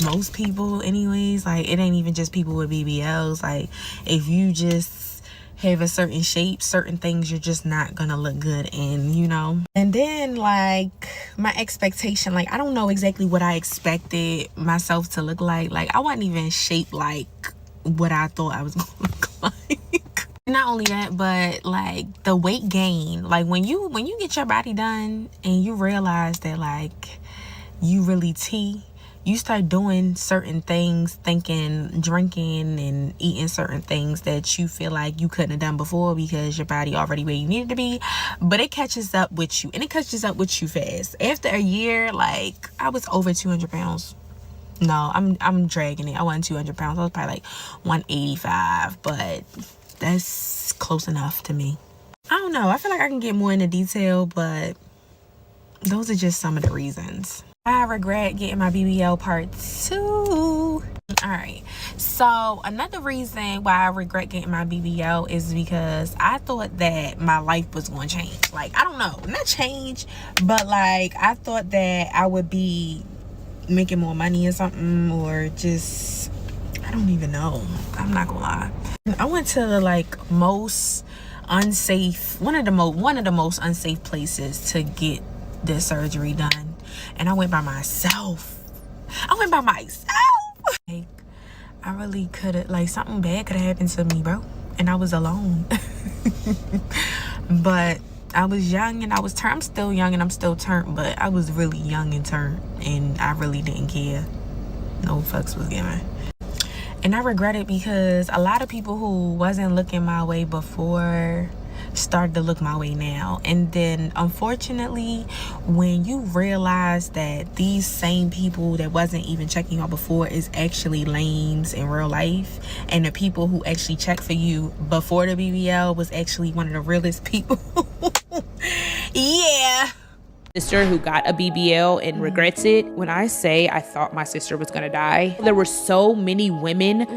most people anyways. Like it ain't even just people with BBLs. Like if you just have a certain shape, certain things you're just not gonna look good in, you know. And then like my expectation, like I don't know exactly what I expected myself to look like. Like I wasn't even shaped like what I thought I was gonna look like. Not only that, but like the weight gain, like when you get your body done and you realize that like you really you start doing certain things, thinking, drinking and eating certain things that you feel like you couldn't have done before because your body already where you needed to be. But it catches up with you, and it catches up with you fast. After a year, like I was over 200 pounds. No, I'm dragging it. I wasn't 200 pounds. I was probably like 185, but that's close enough to me. I don't know. I feel like I can get more into detail, but those are just some of the reasons. I regret getting my BBL part 2. Alright, so another reason why I regret getting my BBL is because I thought that my life was going to change. Like, I don't know, not change, but like I thought that I would be making more money or something, or just, I don't even know. I'm not gonna lie. I went to like most unsafe, one of the most unsafe places to get this surgery done, and I went by myself. Like, I really could have, like, something bad could have happened to me, bro, and I was alone. But I was young and I'm still young and I'm still turned, but I was really young and turned, and I really didn't care. No fucks was given. And I regret it because a lot of people who wasn't looking my way before started to look my way now. And then unfortunately, when you realize that these same people that wasn't even checking you out before is actually lames in real life, and the people who actually checked for you before the BBL was actually one of the realest people. Yeah. Sister who got a BBL and regrets it. When I say I thought my sister was gonna die, there were so many women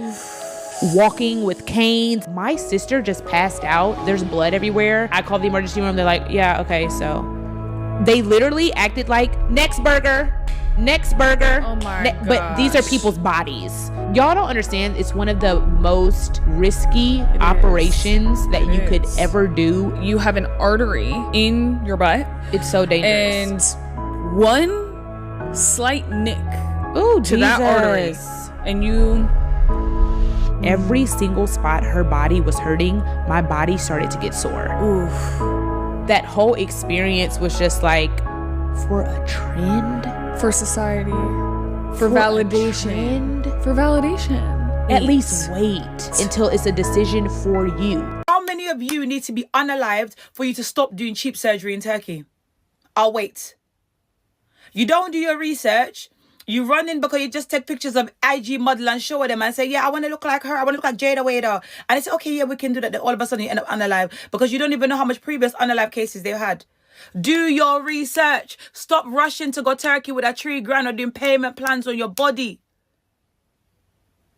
walking with canes. My sister just passed out. There's blood everywhere. I called the emergency room. They're like, yeah, okay. So they literally acted like next burger. Oh my gosh. But these are people's bodies. Y'all don't understand. It's one of the most risky operations that you could ever do. You have an artery in your butt. It's so dangerous. And one slight nick to that artery, and you... Every single spot her body was hurting, my body started to get sore. Oof. That whole experience was just like, for a trend? For society. For validation. For validation. At least wait until it's a decision for you. How many of you need to be unalived for you to stop doing cheap surgery in Turkey? I'll wait. You don't do your research. You run in because you just take pictures of IG model and show them and say, yeah, I want to look like her. I want to look like Jada Wader. And they say, okay, yeah, we can do that. Then all of a sudden you end up unalive because you don't even know how much previous unalive cases they've had. Do your research. Stop rushing to go Turkey with a $3,000 or doing payment plans on your body.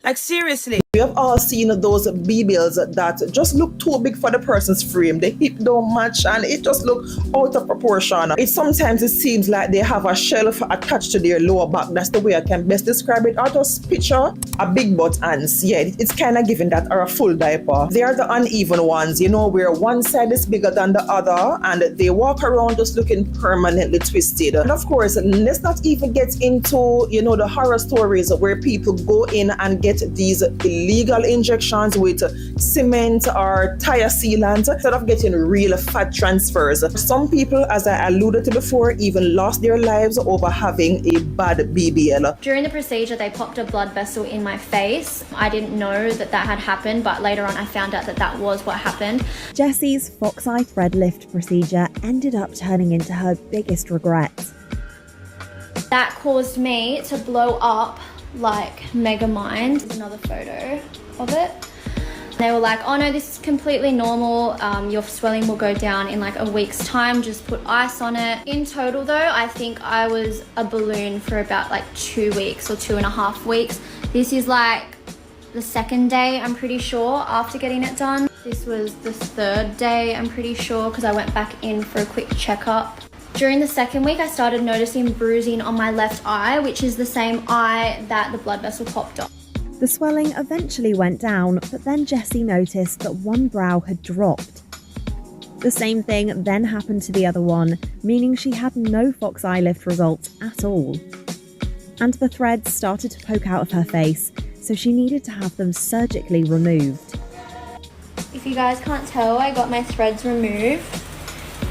Like, seriously. We have all seen those BBLs that just look too big for the person's frame. The hip don't match and it just looks out of proportion. Sometimes it seems like they have a shelf attached to their lower back. That's the way I can best describe it. Or just picture a big butt ants. Yeah, it's kind of giving that, or a full diaper. They are the uneven ones, you know, where one side is bigger than the other and they walk around just looking permanently twisted. And of course, let's not even get into, you know, the horror stories where people go in and get these illegal injections with cement or tire sealant instead of getting real fat transfers. Some people, as I alluded to before, even lost their lives over having a bad BBL. During the procedure, they popped a blood vessel in my face. I didn't know that had happened, but later on I found out that was what happened. Jessie's fox eye thread lift procedure ended up turning into her biggest regret. That caused me to blow up like Megamind. There's another photo of it. They were like, oh no, this is completely normal. Your swelling will go down in like a week's time. Just put ice on it. In total though, I think I was a balloon for about like 2 weeks or 2.5 weeks. This is like the second day, I'm pretty sure, after getting it done. This was the third day, I'm pretty sure, because I went back in for a quick checkup. During the second week, I started noticing bruising on my left eye, which is the same eye that the blood vessel popped off. The swelling eventually went down, but then Jessie noticed that one brow had dropped. The same thing then happened to the other one, meaning she had no fox eye lift results at all. And the threads started to poke out of her face, so she needed to have them surgically removed. If you guys can't tell, I got my threads removed.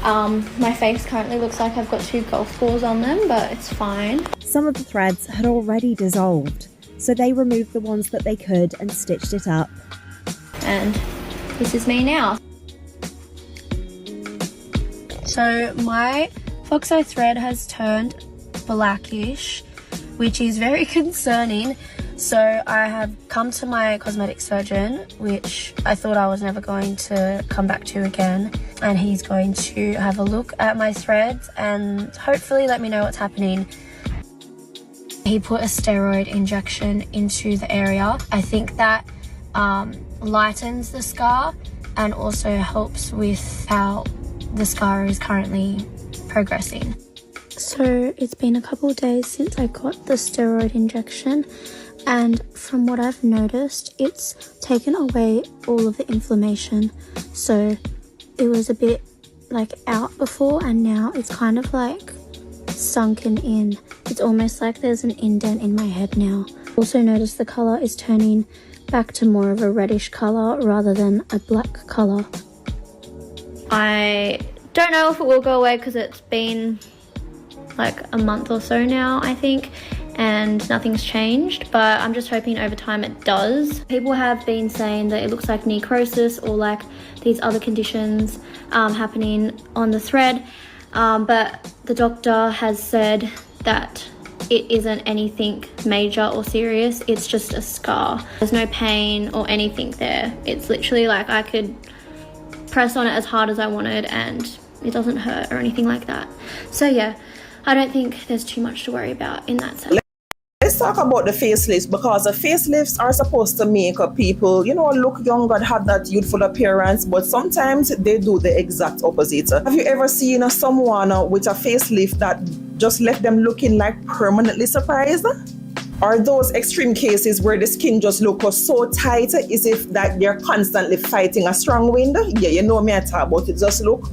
My face currently looks like I've got 2 golf balls on them, but it's fine. Some of the threads had already dissolved, so they removed the ones that they could and stitched it up. And this is me now. So my fox eye thread has turned blackish, which is very concerning. So I have come to my cosmetic surgeon, which I thought I was never going to come back to again. And he's going to have a look at my threads and hopefully let me know what's happening. He put a steroid injection into the area. I think that lightens the scar and also helps with how the scar is currently progressing. So it's been a couple of days since I got the steroid injection, and from what I've noticed, it's taken away all of the inflammation. So it was a bit like out before, and now it's kind of like sunken in. It's almost like there's an indent in my head now. Also notice the colour is turning back to more of a reddish colour rather than a black colour. I don't know if it will go away because it's been like a month or so now, I think, and nothing's changed, but I'm just hoping over time it does. People have been saying that it looks like necrosis or like these other conditions happening on the thread, but the doctor has said that it isn't anything major or serious. It's just a scar. There's no pain or anything there. It's literally like I could press on it as hard as I wanted and it doesn't hurt or anything like that. So yeah, I don't think there's too much to worry about in that sense. Let's talk about the facelifts, because the facelifts are supposed to make people, you know, look younger and have that youthful appearance, but sometimes they do the exact opposite. Have you ever seen someone with a facelift that just left them looking like permanently surprised? Or those extreme cases where the skin just looks so tight as if that they're constantly fighting a strong wind? Yeah, you know me I talk about it, just look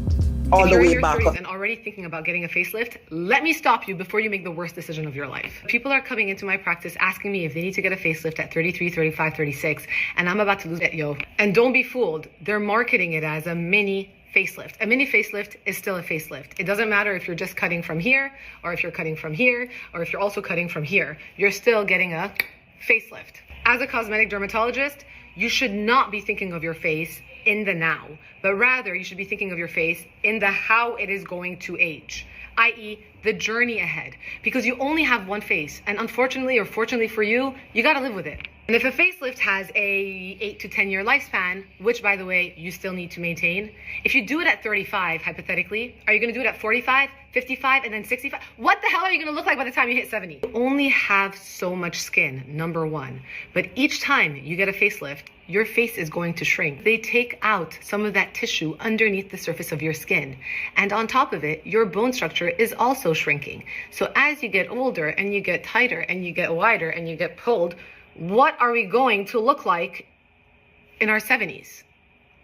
all the way back. And already thinking about getting a facelift, let me stop you before you make the worst decision of your life. People are coming into my practice asking me if they need to get a facelift at 33, 35, 36, and I'm about to lose it, yo. And don't be fooled. They're marketing it as a mini facelift. A mini facelift is still a facelift. It doesn't matter if you're just cutting from here, or if you're cutting from here, or if you're also cutting from here. You're still getting a facelift. As a cosmetic dermatologist, you should not be thinking of your face in the now, but rather you should be thinking of your face in the how it is going to age, i.e. the journey ahead, because you only have one face, and unfortunately or fortunately for you, you gotta live with it. And if a facelift has a 8 to 10 year lifespan, which by the way, you still need to maintain, if you do it at 35, hypothetically, are you gonna do it at 45, 55, and then 65? What the hell are you gonna look like by the time you hit 70? You only have so much skin, number one. But each time you get a facelift, your face is going to shrink. They take out some of that tissue underneath the surface of your skin. And on top of it, your bone structure is also shrinking. So as you get older and you get tighter and you get wider and you get pulled, what are we going to look like in our 70s?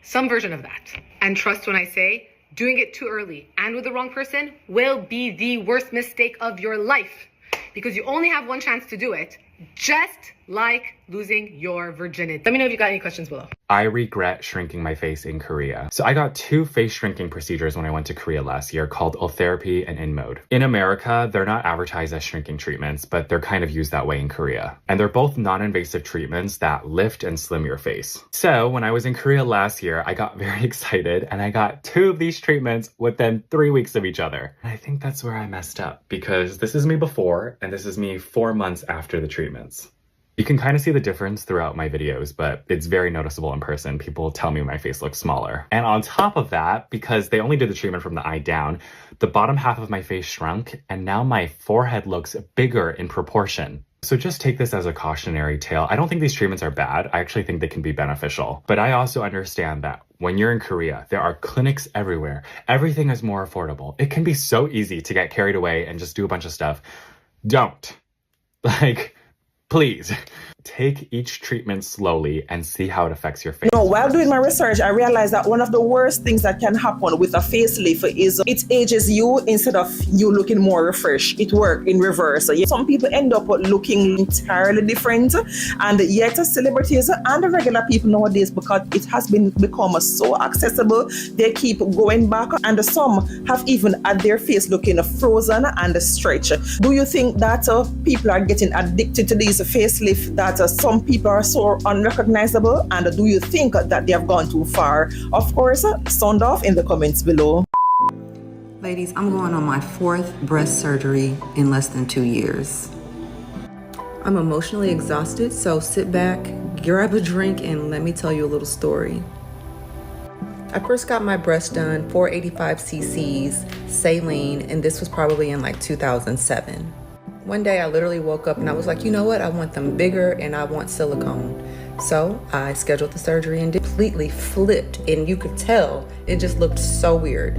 Some version of that. And trust when I say, doing it too early and with the wrong person will be the worst mistake of your life, because you only have one chance to do it, just like losing your virginity. Let me know if you got any questions below. I regret shrinking my face in Korea. So I got 2 face shrinking procedures when I went to Korea last year called Ultherapy and InMode. In America, they're not advertised as shrinking treatments, but they're kind of used that way in Korea. And they're both non-invasive treatments that lift and slim your face. So when I was in Korea last year, I got very excited and I got 2 of these treatments within 3 weeks of each other. And I think that's where I messed up, because this is me before and this is me 4 months after the treatments. You can kind of see the difference throughout my videos, but it's very noticeable in person. People tell me my face looks smaller. And on top of that, because they only did the treatment from the eye down, the bottom half of my face shrunk, and now my forehead looks bigger in proportion. So just take this as a cautionary tale. I don't think these treatments are bad. I actually think they can be beneficial. But I also understand that when you're in Korea, there are clinics everywhere. Everything is more affordable. It can be so easy to get carried away and just do a bunch of stuff. Don't. Please, take each treatment slowly and see how it affects your face. While doing my research, I realized that one of the worst things that can happen with a facelift is it ages you instead of you looking more refreshed. It works in reverse. Some people end up looking entirely different, and yet celebrities and the regular people nowadays, because it has become so accessible, they keep going back, and some have even had their face looking frozen and stretched. Do you think that people are getting addicted to these facelifts, that some people are so unrecognizable, and do you think that they have gone too far? Of course, sound off in the comments below. Ladies, I'm going on my 4th breast surgery in less than 2 years. I'm emotionally exhausted, so sit back, grab a drink, and let me tell you a little story. I first got my breast done, 485 cc's, saline, and this was probably in like 2007. One day I literally woke up and I was like, you know what? I want them bigger and I want silicone. So I scheduled the surgery and completely flipped, and you could tell it just looked so weird.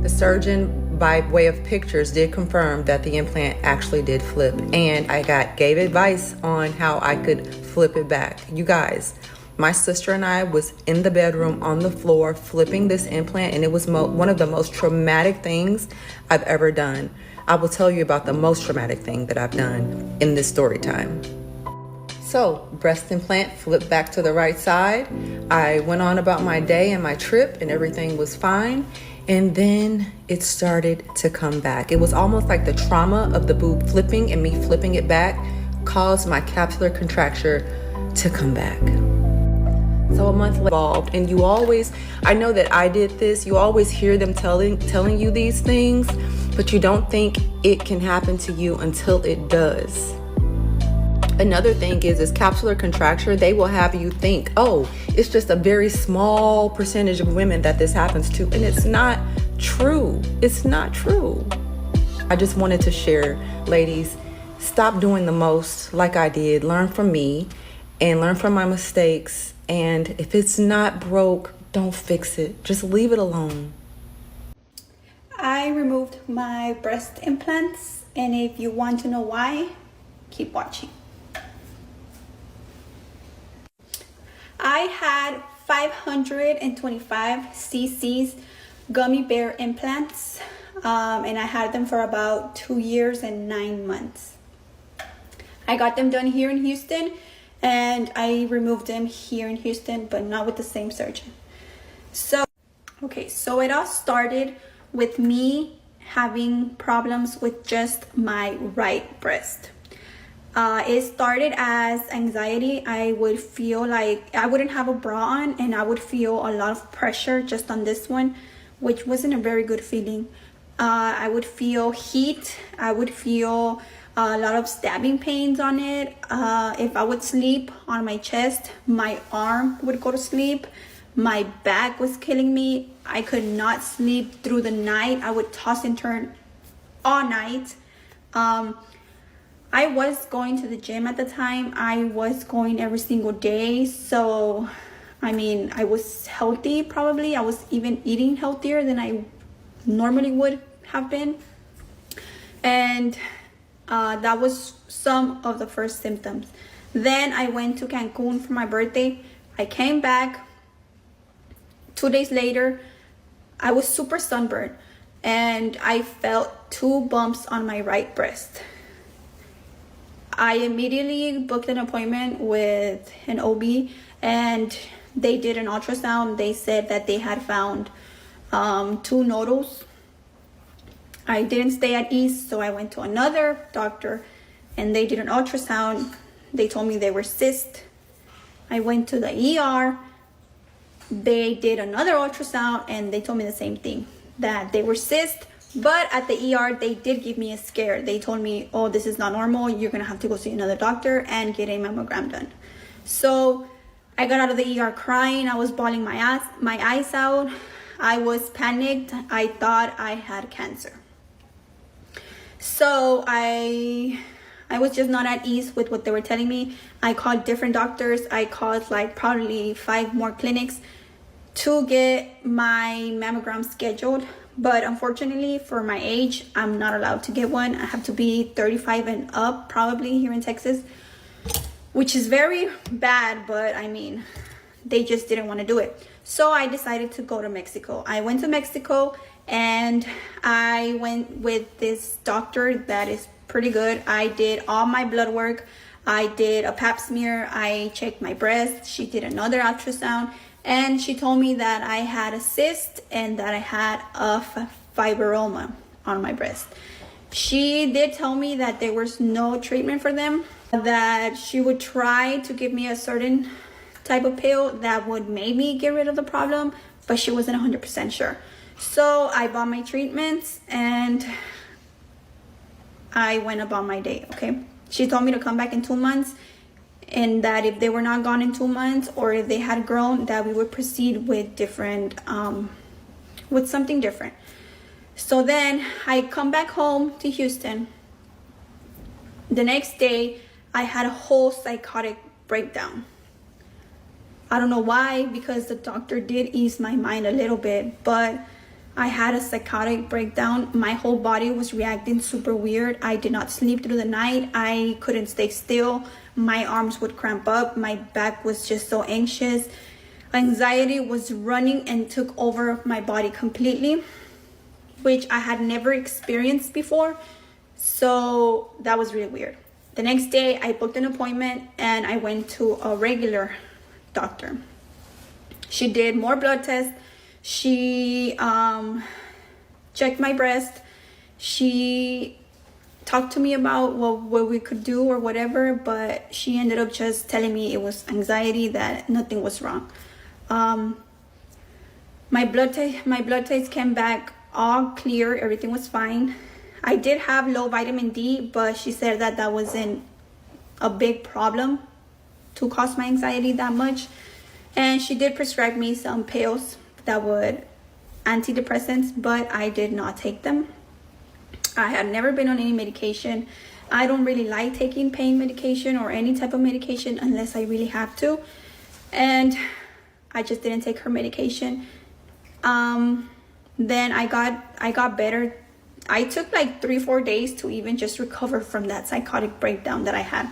The surgeon, by way of pictures, did confirm that the implant actually did flip, and I gave advice on how I could flip it back. You guys, my sister and I was in the bedroom on the floor flipping this implant, and it was one of the most traumatic things I've ever done. I will tell you about the most traumatic thing that I've done in this story time. So, breast implant flipped back to the right side. I went on about my day and my trip, and everything was fine. And then it started to come back. It was almost like the trauma of the boob flipping and me flipping it back caused my capsular contracture to come back. So a month involved, and you always, I know that I did this, you always hear them telling you these things, but you don't think it can happen to you until it does. Another thing is capsular contracture, they will have you think, oh, it's just a very small percentage of women that this happens to, and it's not true. It's not true. I just wanted to share, ladies, stop doing the most like I did. Learn from me and learn from my mistakes. And if it's not broke, don't fix it. Just leave it alone. I removed my breast implants, and if you want to know why, keep watching. I had 525 cc's gummy bear implants, and I had them for about 2 years and 9 months. I got them done here in Houston, and I removed them here in Houston, but not with the same surgeon. So it all started with me having problems with just my right breast. It started as anxiety. I would feel like I wouldn't have a bra on, and I would feel a lot of pressure just on this one, which wasn't a very good feeling. I would feel heat. I would feel a lot of stabbing pains on it. If I would sleep on my chest, my arm would go to sleep. My back was killing me. I could not sleep through the night. I would toss and turn all night. I was going to the gym at the time. I was going every single day. So, I mean, I was healthy probably. I was even eating healthier than I normally would have been. And that was some of the first symptoms. Then I went to Cancun for my birthday. I came back. 2 days later, I was super sunburned and I felt 2 bumps on my right breast. I immediately booked an appointment with an OB and they did an ultrasound. They said that they had found 2 nodules. I didn't stay at ease, so I went to another doctor and they did an ultrasound. They told me they were cysts. I went to the ER. They did another ultrasound and they told me the same thing, that they were cysts. But at the ER, they did give me a scare. They told me, oh, this is not normal. You're going to have to go see another doctor and get a mammogram done. So I got out of the ER crying. I was bawling my eyes out. I was panicked. I thought I had cancer. So I was just not at ease with what they were telling me. I called different doctors. I called like probably 5 more clinics to get my mammogram scheduled. But unfortunately for my age, I'm not allowed to get one. I have to be 35 and up probably here in Texas, which is very bad, but I mean, they just didn't want to do it. So I decided to go to Mexico. I went to Mexico and I went with this doctor that is pretty good. I did all my blood work. I did a pap smear. I checked my breast. She did another ultrasound. And she told me that I had a cyst and that I had a fibroma on my breast. She did tell me that there was no treatment for them, that she would try to give me a certain type of pill that would maybe get rid of the problem, but she wasn't 100% sure. So I bought my treatments and I went about my day, okay? She told me to come back in 2 months, and that if they were not gone in 2 months or if they had grown, that we would proceed with different, with something different. So then I come back home to Houston. The next day, I had a whole psychotic breakdown. I don't know why, because the doctor did ease my mind a little bit, but I had a psychotic breakdown. My whole body was reacting super weird. I did not sleep through the night. I couldn't stay still. My arms would cramp up. My back was just so anxious. Anxiety was running and took over my body completely, which I had never experienced before. So that was really weird. The next day, I booked an appointment and I went to a regular doctor. She did more blood tests. She checked my breast. She talked to me about what we could do or whatever, but she ended up just telling me it was anxiety, that nothing was wrong. My blood test came back all clear. Everything was fine. I did have low vitamin D, but she said that that wasn't a big problem to cause my anxiety that much. And she did prescribe me some pills that would antidepressants, but I did not take them. I had never been on any medication. I don't really like taking pain medication or any type of medication unless I really have to. And I just didn't take her medication. Then I got better. I took like 3-4 days to even just recover from that psychotic breakdown that I had.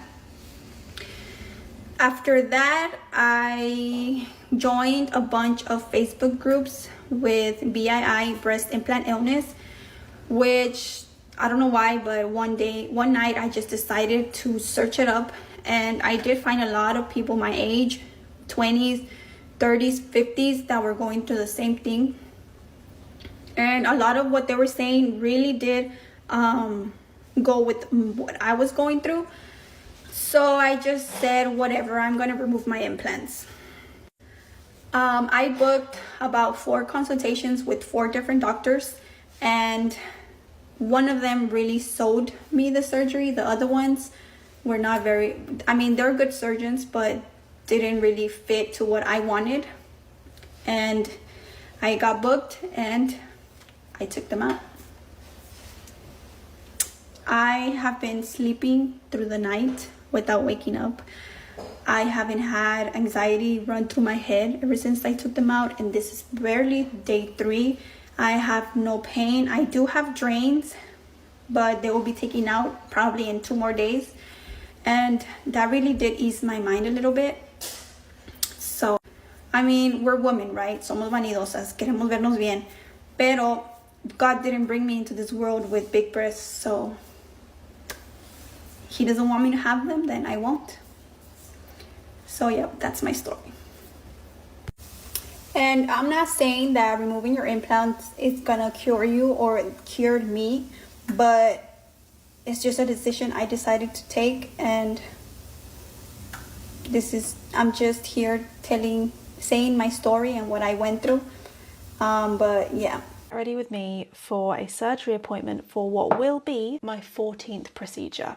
After that, I joined a bunch of Facebook groups with BII, breast implant illness, which I don't know why, but one night I just decided to search it up, and I did find a lot of people my age, 20s, 30s, 50s, that were going through the same thing. And a lot of what they were saying really did go with what I was going through. So I just said, whatever, I'm gonna remove my implants. I booked about 4 consultations with 4 different doctors, and one of them really sold me the surgery. The other ones were not very, I mean, they're good surgeons, but didn't really fit to what I wanted. And I got booked and I took them out. I have been sleeping through the night without waking up. I haven't had anxiety run through my head ever since I took them out, and this is barely day 3. I have no pain. I do have drains, but they will be taken out probably in 2 more days, and that really did ease my mind a little bit. So, I mean, we're women, right? Somos vanidosas, queremos vernos bien, pero God didn't bring me into this world with big breasts, so He doesn't want me to have them, then I won't. So yeah, that's my story. And I'm not saying that removing your implants is gonna cure you or it cured me, but it's just a decision I decided to take, and I'm just here saying my story and what I went through. But yeah. Ready with me for a surgery appointment for what will be my 14th procedure.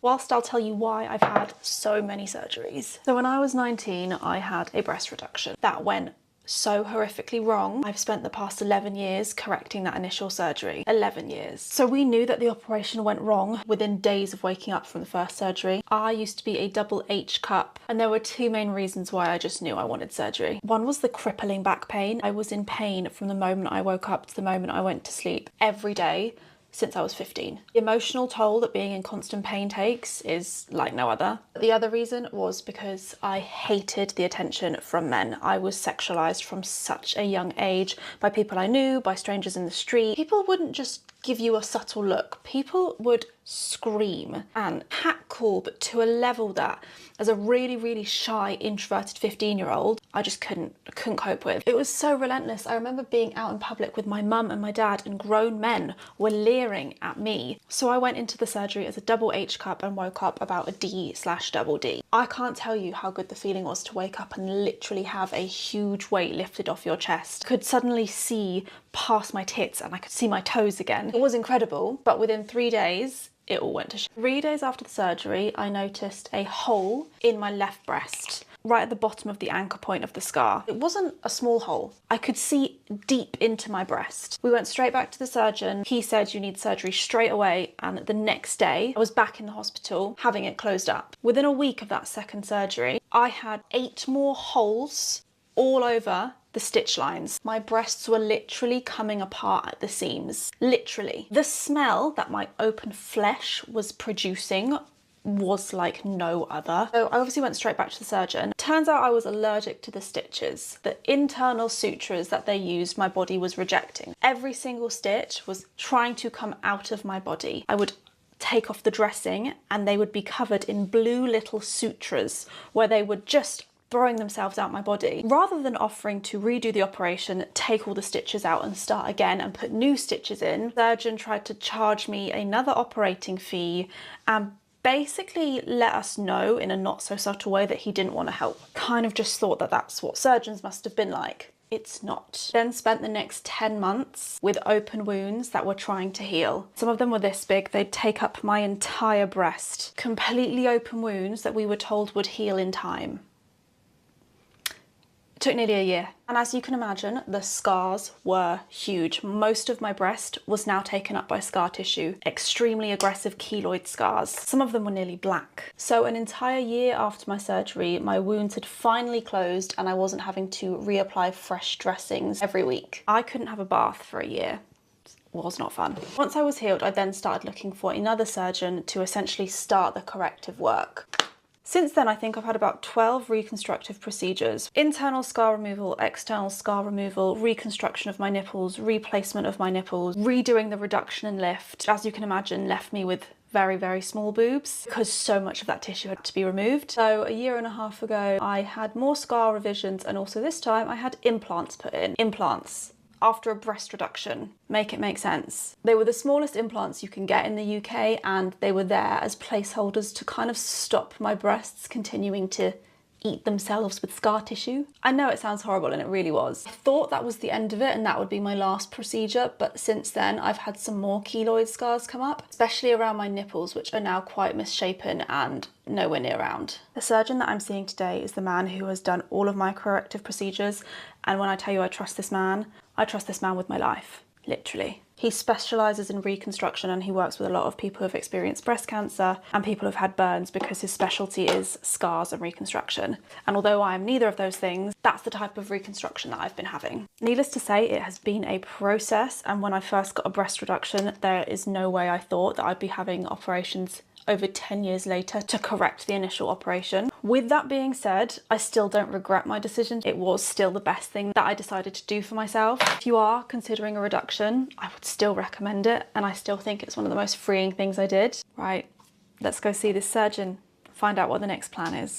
Whilst I'll tell you why I've had so many surgeries. So when I was 19, I had a breast reduction. That went so horrifically wrong. I've spent the past 11 years correcting that initial surgery. 11 years. So we knew that the operation went wrong within days of waking up from the first surgery. I used to be a double H cup, and there were 2 main reasons why I just knew I wanted surgery. One was the crippling back pain. I was in pain from the moment I woke up to the moment I went to sleep every day since I was 15. The emotional toll that being in constant pain takes is like no other. The other reason was because I hated the attention from men. I was sexualized from such a young age by people I knew, by strangers in the street. People wouldn't just give you a subtle look. People would scream and catcall, but to a level that as a really, really shy, introverted 15-year-old, I just couldn't cope with. It was so relentless. I remember being out in public with my mum and my dad, and grown men were leering at me. So I went into the surgery as a double H cup and woke up about a D/double D. I can't tell you how good the feeling was to wake up and literally have a huge weight lifted off your chest. Could suddenly see past my tits and I could see my toes again. It was incredible, but within 3 days, it all went to shit. 3 days after the surgery, I noticed a hole in my left breast, right at the bottom of the anchor point of the scar. It wasn't a small hole. I could see deep into my breast. We went straight back to the surgeon. He said you need surgery straight away, and the next day I was back in the hospital having it closed up. Within a week of that second surgery, I had 8 more holes all over the stitch lines. My breasts were literally coming apart at the seams. Literally. The smell that my open flesh was producing was like no other. So I obviously went straight back to the surgeon. Turns out I was allergic to the stitches. The internal sutures that they used, my body was rejecting. Every single stitch was trying to come out of my body. I would take off the dressing and they would be covered in blue little sutures where they would just throwing themselves out my body. Rather than offering to redo the operation, take all the stitches out and start again and put new stitches in, the surgeon tried to charge me another operating fee and basically let us know in a not so subtle way that he didn't want to help. Kind of just thought that that's what surgeons must have been like. It's not. Then spent the next 10 months with open wounds that were trying to heal. Some of them were this big, they'd take up my entire breast. Completely open wounds that we were told would heal in time. It took nearly a year. And as you can imagine, the scars were huge. Most of my breast was now taken up by scar tissue, extremely aggressive keloid scars. Some of them were nearly black. So an entire year after my surgery, my wounds had finally closed and I wasn't having to reapply fresh dressings every week. I couldn't have a bath for a year. Was not fun. Once I was healed, I then started looking for another surgeon to essentially start the corrective work. Since then, I think I've had about 12 reconstructive procedures. Internal scar removal, external scar removal, reconstruction of my nipples, replacement of my nipples, redoing the reduction and lift. As you can imagine, left me with very, very small boobs because so much of that tissue had to be removed. So a year and a half ago, I had more scar revisions, and also this time I had implants put in. Implants. After a breast reduction. Make it make sense. They were the smallest implants you can get in the UK, and they were there as placeholders to kind of stop my breasts continuing to eat themselves with scar tissue. I know it sounds horrible, and it really was. I thought that was the end of it and that would be my last procedure, but since then I've had some more keloid scars come up, especially around my nipples, which are now quite misshapen and nowhere near round. The surgeon that I'm seeing today is the man who has done all of my corrective procedures, and when I tell you I trust this man with my life, literally. He specialises in reconstruction and he works with a lot of people who have experienced breast cancer and people who've had burns because his specialty is scars and reconstruction. And although I am neither of those things, that's the type of reconstruction that I've been having. Needless to say, it has been a process, and when I first got a breast reduction, there is no way I thought that I'd be having operations over 10 years later to correct the initial operation. With that being said, I still don't regret my decision. It was still the best thing that I decided to do for myself. If you are considering a reduction, I would still recommend it, and I still think it's one of the most freeing things I did. Right, let's go see this surgeon, find out what the next plan is.